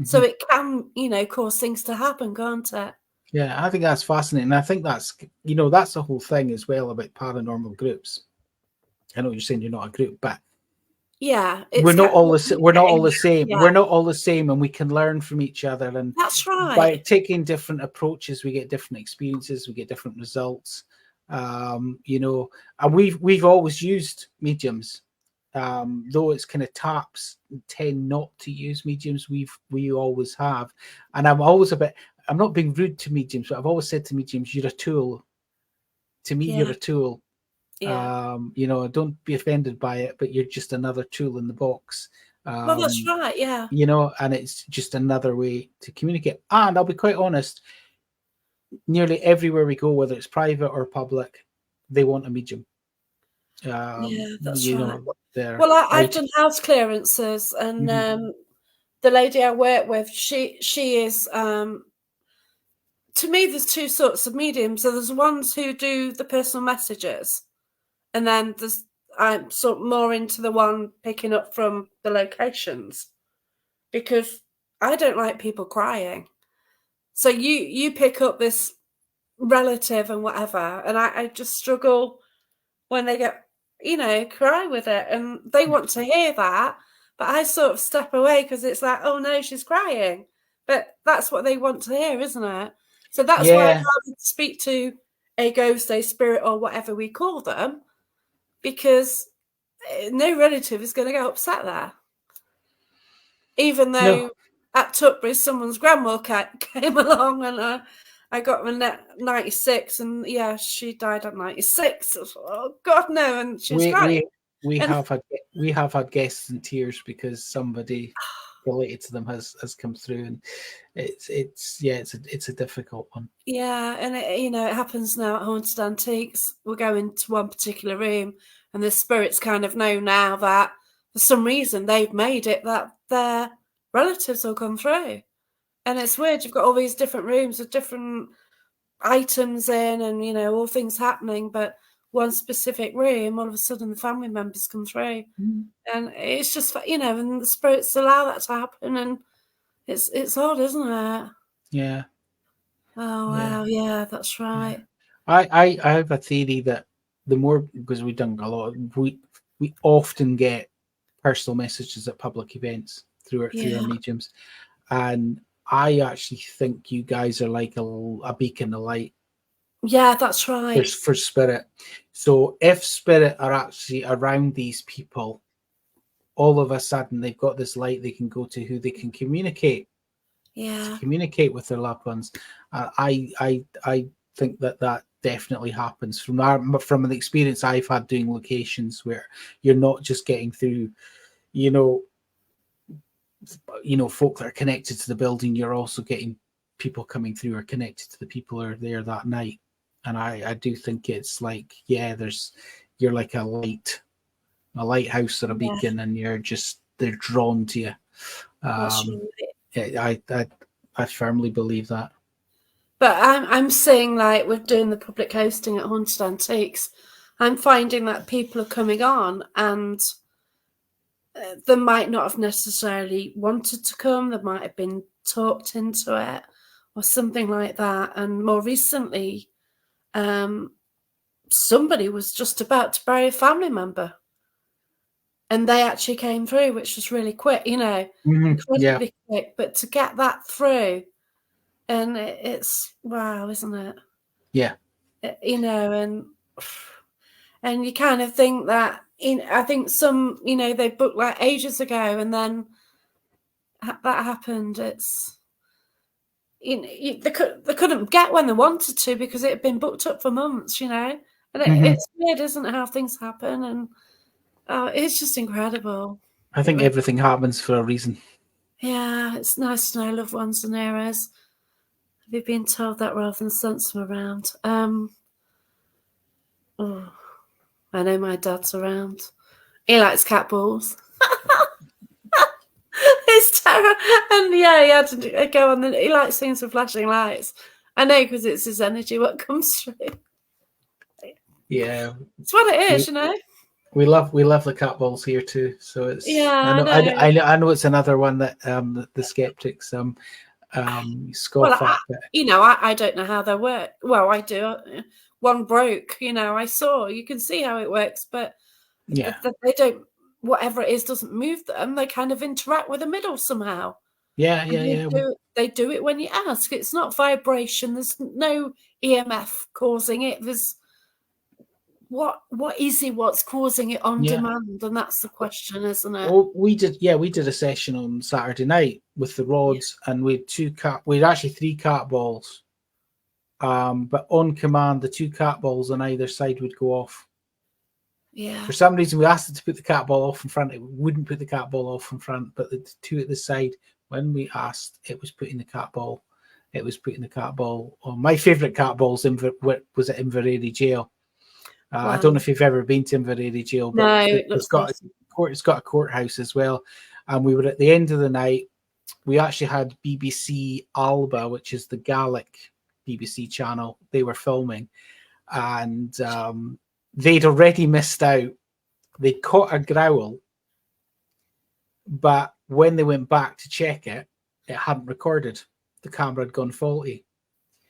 So Hmm. it can, cause things to happen, can't it? Yeah, I think that's fascinating. I think that's the whole thing as well about paranormal groups. I know you're saying you're not a group, but Yeah, we're it's not kind all of we're not all getting, the same. yeah, We're not all the same, and we can learn from each other. And that's by right. taking different approaches, we get different experiences, we get different results. And we've always used mediums, though it's kind of taps tend not to use mediums. We always have, and I'm not being rude to mediums, but I've always said to mediums, you're a tool. To me, you're Yeah, a tool. yeah. Don't be offended by it, but you're just another tool in the box. Well, that's Um, right. Yeah, and it's just another way to communicate. And I'll be quite honest, nearly everywhere we go, whether it's private or public, they want a medium. yeah, that's right. They're Well, I've out. done house clearances, and Mhm. the lady I work with, she is. To me, there's two sorts of mediums. So there's ones who do the personal messages, and then I'm sort of more into the one picking up from the locations, because I don't like people crying. So you pick up this relative and whatever, and I just struggle when they get cry with it, and they want to hear that, but I sort of step away because it's like, oh no, she's crying, but that's what they want to hear, isn't it? So that's why I'd Yeah, rather speak to a ghost, a spirit, or whatever we call them, because no relative is going to get upset there, even no, though at Tutbury someone's grandma came along, and I got my 96, and yeah, she died at 96. Oh God, no, and she was we crying. we we And have had guests in tears because somebody related to them has come through, and it's a difficult one. yeah, and it happens now at Haunted Antiques. We'll go into one particular room, and the spirits kind of know now that for some reason they've made it that their relatives will come through. And it's weird. You've got all these different rooms with different items in, and all things happening, but one specific room, all of a sudden the family members come through, and it's just, you know, and the spirits allow that to happen, and it's odd, isn't it? Yeah. Oh Yeah. wow, yeah, that's Yeah. right. I have a theory that the more, because we've done a lot, we often get personal messages at public events through our Yeah, mediums, and I actually think you guys are like a beacon of light yeah, that's right. for spirit. So if spirit are actually around these people, all of a sudden they've got this light they can go to, who they can communicate Yeah, with their loved ones. I think that definitely happens from the experience I've had doing locations where you're not just getting through, you know, folk that are connected to the building. You're also getting people coming through are connected to the people who are there that night. And I do think it's like, yeah, you're like a lighthouse or a yeah, beacon, and they're drawn to you. that's Um, right. I firmly believe that. But I'm seeing, like, with doing the public hosting at Haunted Antiques, I'm finding that people are coming on, and they might not have necessarily wanted to come. They might have been talked into it or something like that. And more recently, um, somebody was just about to bury a family member, and they actually came through, which was really quick, you know, Yeah, incredibly quick. But to get that through, and it's wow, isn't it? yeah, You know, and you kind of think that, I think some, you know, they booked like ages ago, and then that happened. It's, you know, they couldn't get when they wanted to because it had been booked up for months, you know. And hmm it's weird, isn't it, how things happen? And it's just incredible. I It think really, everything happens for a reason. yeah, it's nice to know loved ones are near us. Have you been told that rather than sense them around? Oh, I know my dad's around. He likes cat balls. It's terrible. And yeah, he had to go on. He likes things with flashing lights. I know, because it's his energy what comes through. Yeah, It's what it we is, you know. we love the cat balls here too. So Yeah, I I know know. I know it's another one that the skeptics Well, scoff at. But you know, I don't know how they work. Well, I do. One broke. You know, I saw. You can see how it works, but yeah, they don't. Whatever it is doesn't move them. They kind of interact with the middle somehow. yeah, And yeah, yeah. they do it when you ask. It's not vibration. There's no EMF causing it. There's what is it? What's causing it on Yeah. demand? And that's the question, isn't it? Oh, we did a session on Saturday night with the Yeah. rods, and we'd actually three cat balls. But on command, the two cat balls on either side would go off. Yeah. For some reason, we asked it to put the cat ball off in front. It wouldn't put the cat ball off in front, but the two at the side, when we asked, it was putting the cat ball. It was putting the cat ball on. My favourite cat balls was at Inverary Jail. I don't know Wow. if you've ever been to Inverary Jail, but No, it looks awesome. it's got a courthouse as well. And we were at the end of the night. We actually had BBC Alba, which is the Gaelic BBC channel. They were filming, and they'd already missed out. They caught a growl, but when they went back to check it, it hadn't recorded. The camera had gone faulty.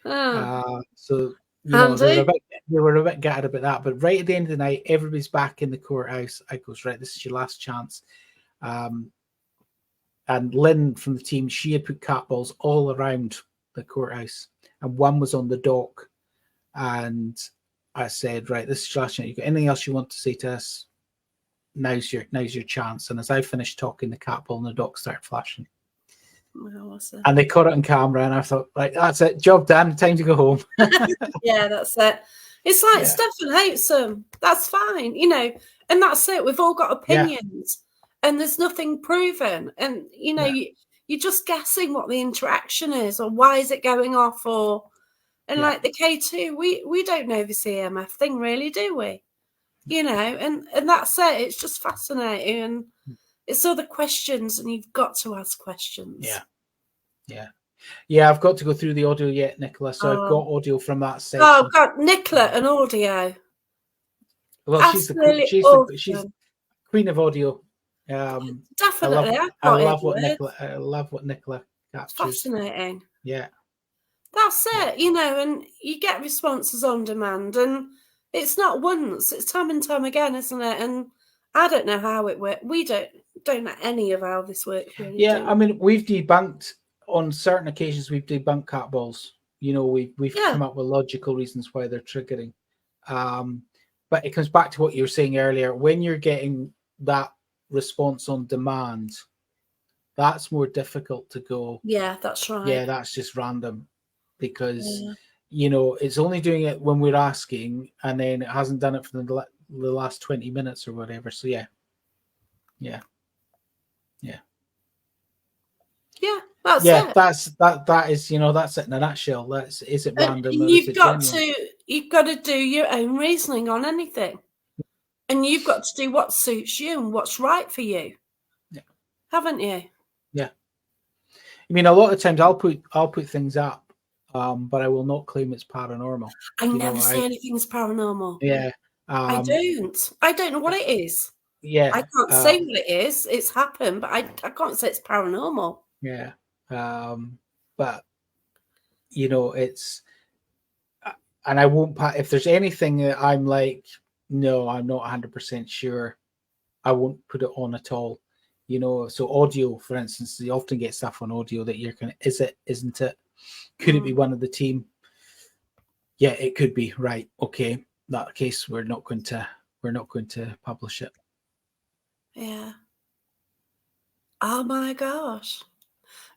Oh, So handy. they were a bit gutted about that. But right at the end of the night, everybody's back in the courthouse. I goes, right, this is your last chance. And Lynn from the team, she had put cat balls all around the courthouse, and one was on the dock. And I said, right, this is your last chance. You got anything else you want to say to us? Now's your chance. And as I finished talking, the cat ball on the dock started flashing. Well, awesome. And they caught it on camera, and I thought, right, that's it, job done, time to go home. Yeah, that's it. It's like, Yeah. Stefan hates them. That's fine, you know, and that's it. We've all got opinions, and there's nothing proven. And you know, you're just guessing what the interaction is, or why is it going off, and like the K2, we don't know this EMF thing, really, do we? You know, and that's it. It's just fascinating, and it's all the questions, and you've got to ask questions. Yeah. I've got to go through the audio yet, Nicola. So I've got audio from that session. Oh God, Nicola, an audio. Well, she's the queen. Absolutely She's awesome. queen of audio. Definitely, I I can't hear love the words. I love what Nicola It's captures. fascinating. Yeah, That's yeah, it, you know, and you get responses on demand, and it's not once, it's time and time again, isn't it? And I don't know how it works. We don't know any of how this works, really, yeah. do I we? mean, we've debunked on certain occasions. We've debunked cat balls. You know, we've Yeah, come up with logical reasons why they're triggering. Um, but it comes back to what you were saying earlier. When you're getting that response on demand, that's more difficult to go. yeah, that's right. Yeah, that's just random, because Yeah, it's only doing it when we're asking, and then it hasn't done it for the last 20 minutes or whatever. So yeah, yeah, yeah, yeah, that's yeah. it. That is, that's it in a nutshell. Is it And random or is you've it got genuine? to you've got to do your own reasoning on anything, and you've got to do what suits you and what's right for you, Yeah, haven't you? yeah. I mean, a lot of times I'll put things up, but I will not claim it's paranormal. I You know, never say anything's paranormal. yeah, I um, don't. I don't know what it is. I yeah, can't say what it is. It's happened, but I can't say it's paranormal. yeah. But it's and I won't if there's anything that I'm like, no, I'm not 100% sure, I won't put it on at all. So audio, for instance, you often get stuff on audio that you're kind of, is it, isn't it? Could it be Mm, one of the team? Yeah, it could be. Right. Okay. In that case, we're not going to publish it. yeah. Oh my gosh.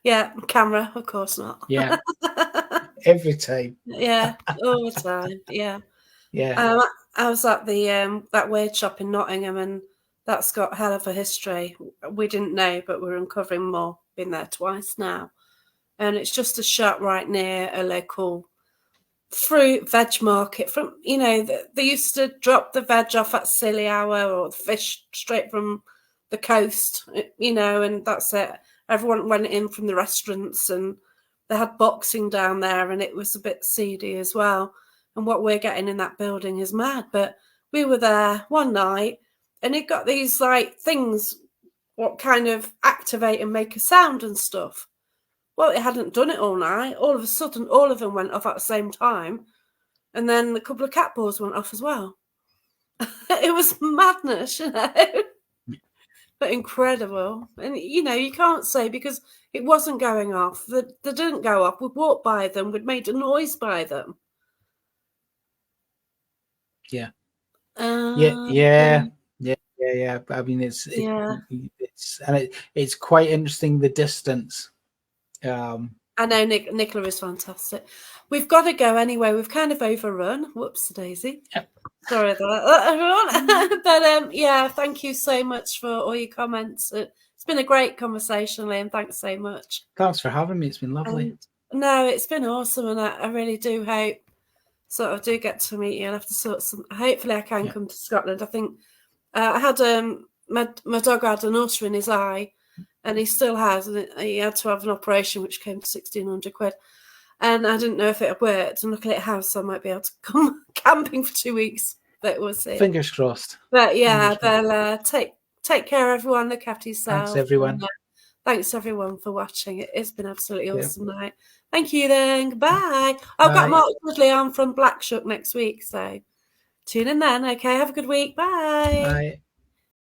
Yeah, camera, of course not. Yeah. Every time. Yeah, all the time. Yeah. Yeah. Um, I was at the that weird shop in Nottingham, and that's got hell of a history. We didn't know, but we're uncovering more. Been there twice now, and it's just a shop right near a local fruit veg market. From they used to drop the veg off at silly hour, or the fish straight from the coast. And that's it. Everyone went in from the restaurants, and they had boxing down there, and it was a bit seedy as well. And what we're getting in that building is mad. But we were there one night, and it got these like things what kind of activate and make a sound and stuff. Well, it hadn't done it all night. All of a sudden, all of them went off at the same time. And then a couple of cat balls went off as well. It was madness, but incredible. And, you can't say because it wasn't going off. They didn't go off. We'd walked by them. We'd made a noise by them. Yeah. Yeah. Um, Yeah. Yeah. Yeah. Yeah. I mean, yeah. it's quite interesting, the distance. I know Nicola is fantastic. We've got to go anyway. We've kind of overrun. Whoops, Daisy. Yep. Sorry about that, everyone. But yeah, thank you so much for all your comments. It's been a great conversation, Liam. Thanks so much. Thanks for having me. It's been lovely. No, it's been awesome, and I really do hope do get to meet you. I'll have to sort some. Hopefully, I can come to Scotland. I think I had my dog had an ulcer in his eye, and he still has, and he had to have an operation which came to £1,600. And I didn't know if it had worked, and luckily it has, so I might be able to come camping for 2 weeks. But we'll see. Fingers crossed. But yeah, they'll take care, everyone. Look after yourself. Thanks, everyone. Thanks, everyone, for watching. It's been absolutely awesome night. Thank you, then. Goodbye. I've got Mark Woodley on from Blackshook next week, so tune in then. Okay, have a good week. Bye. Bye.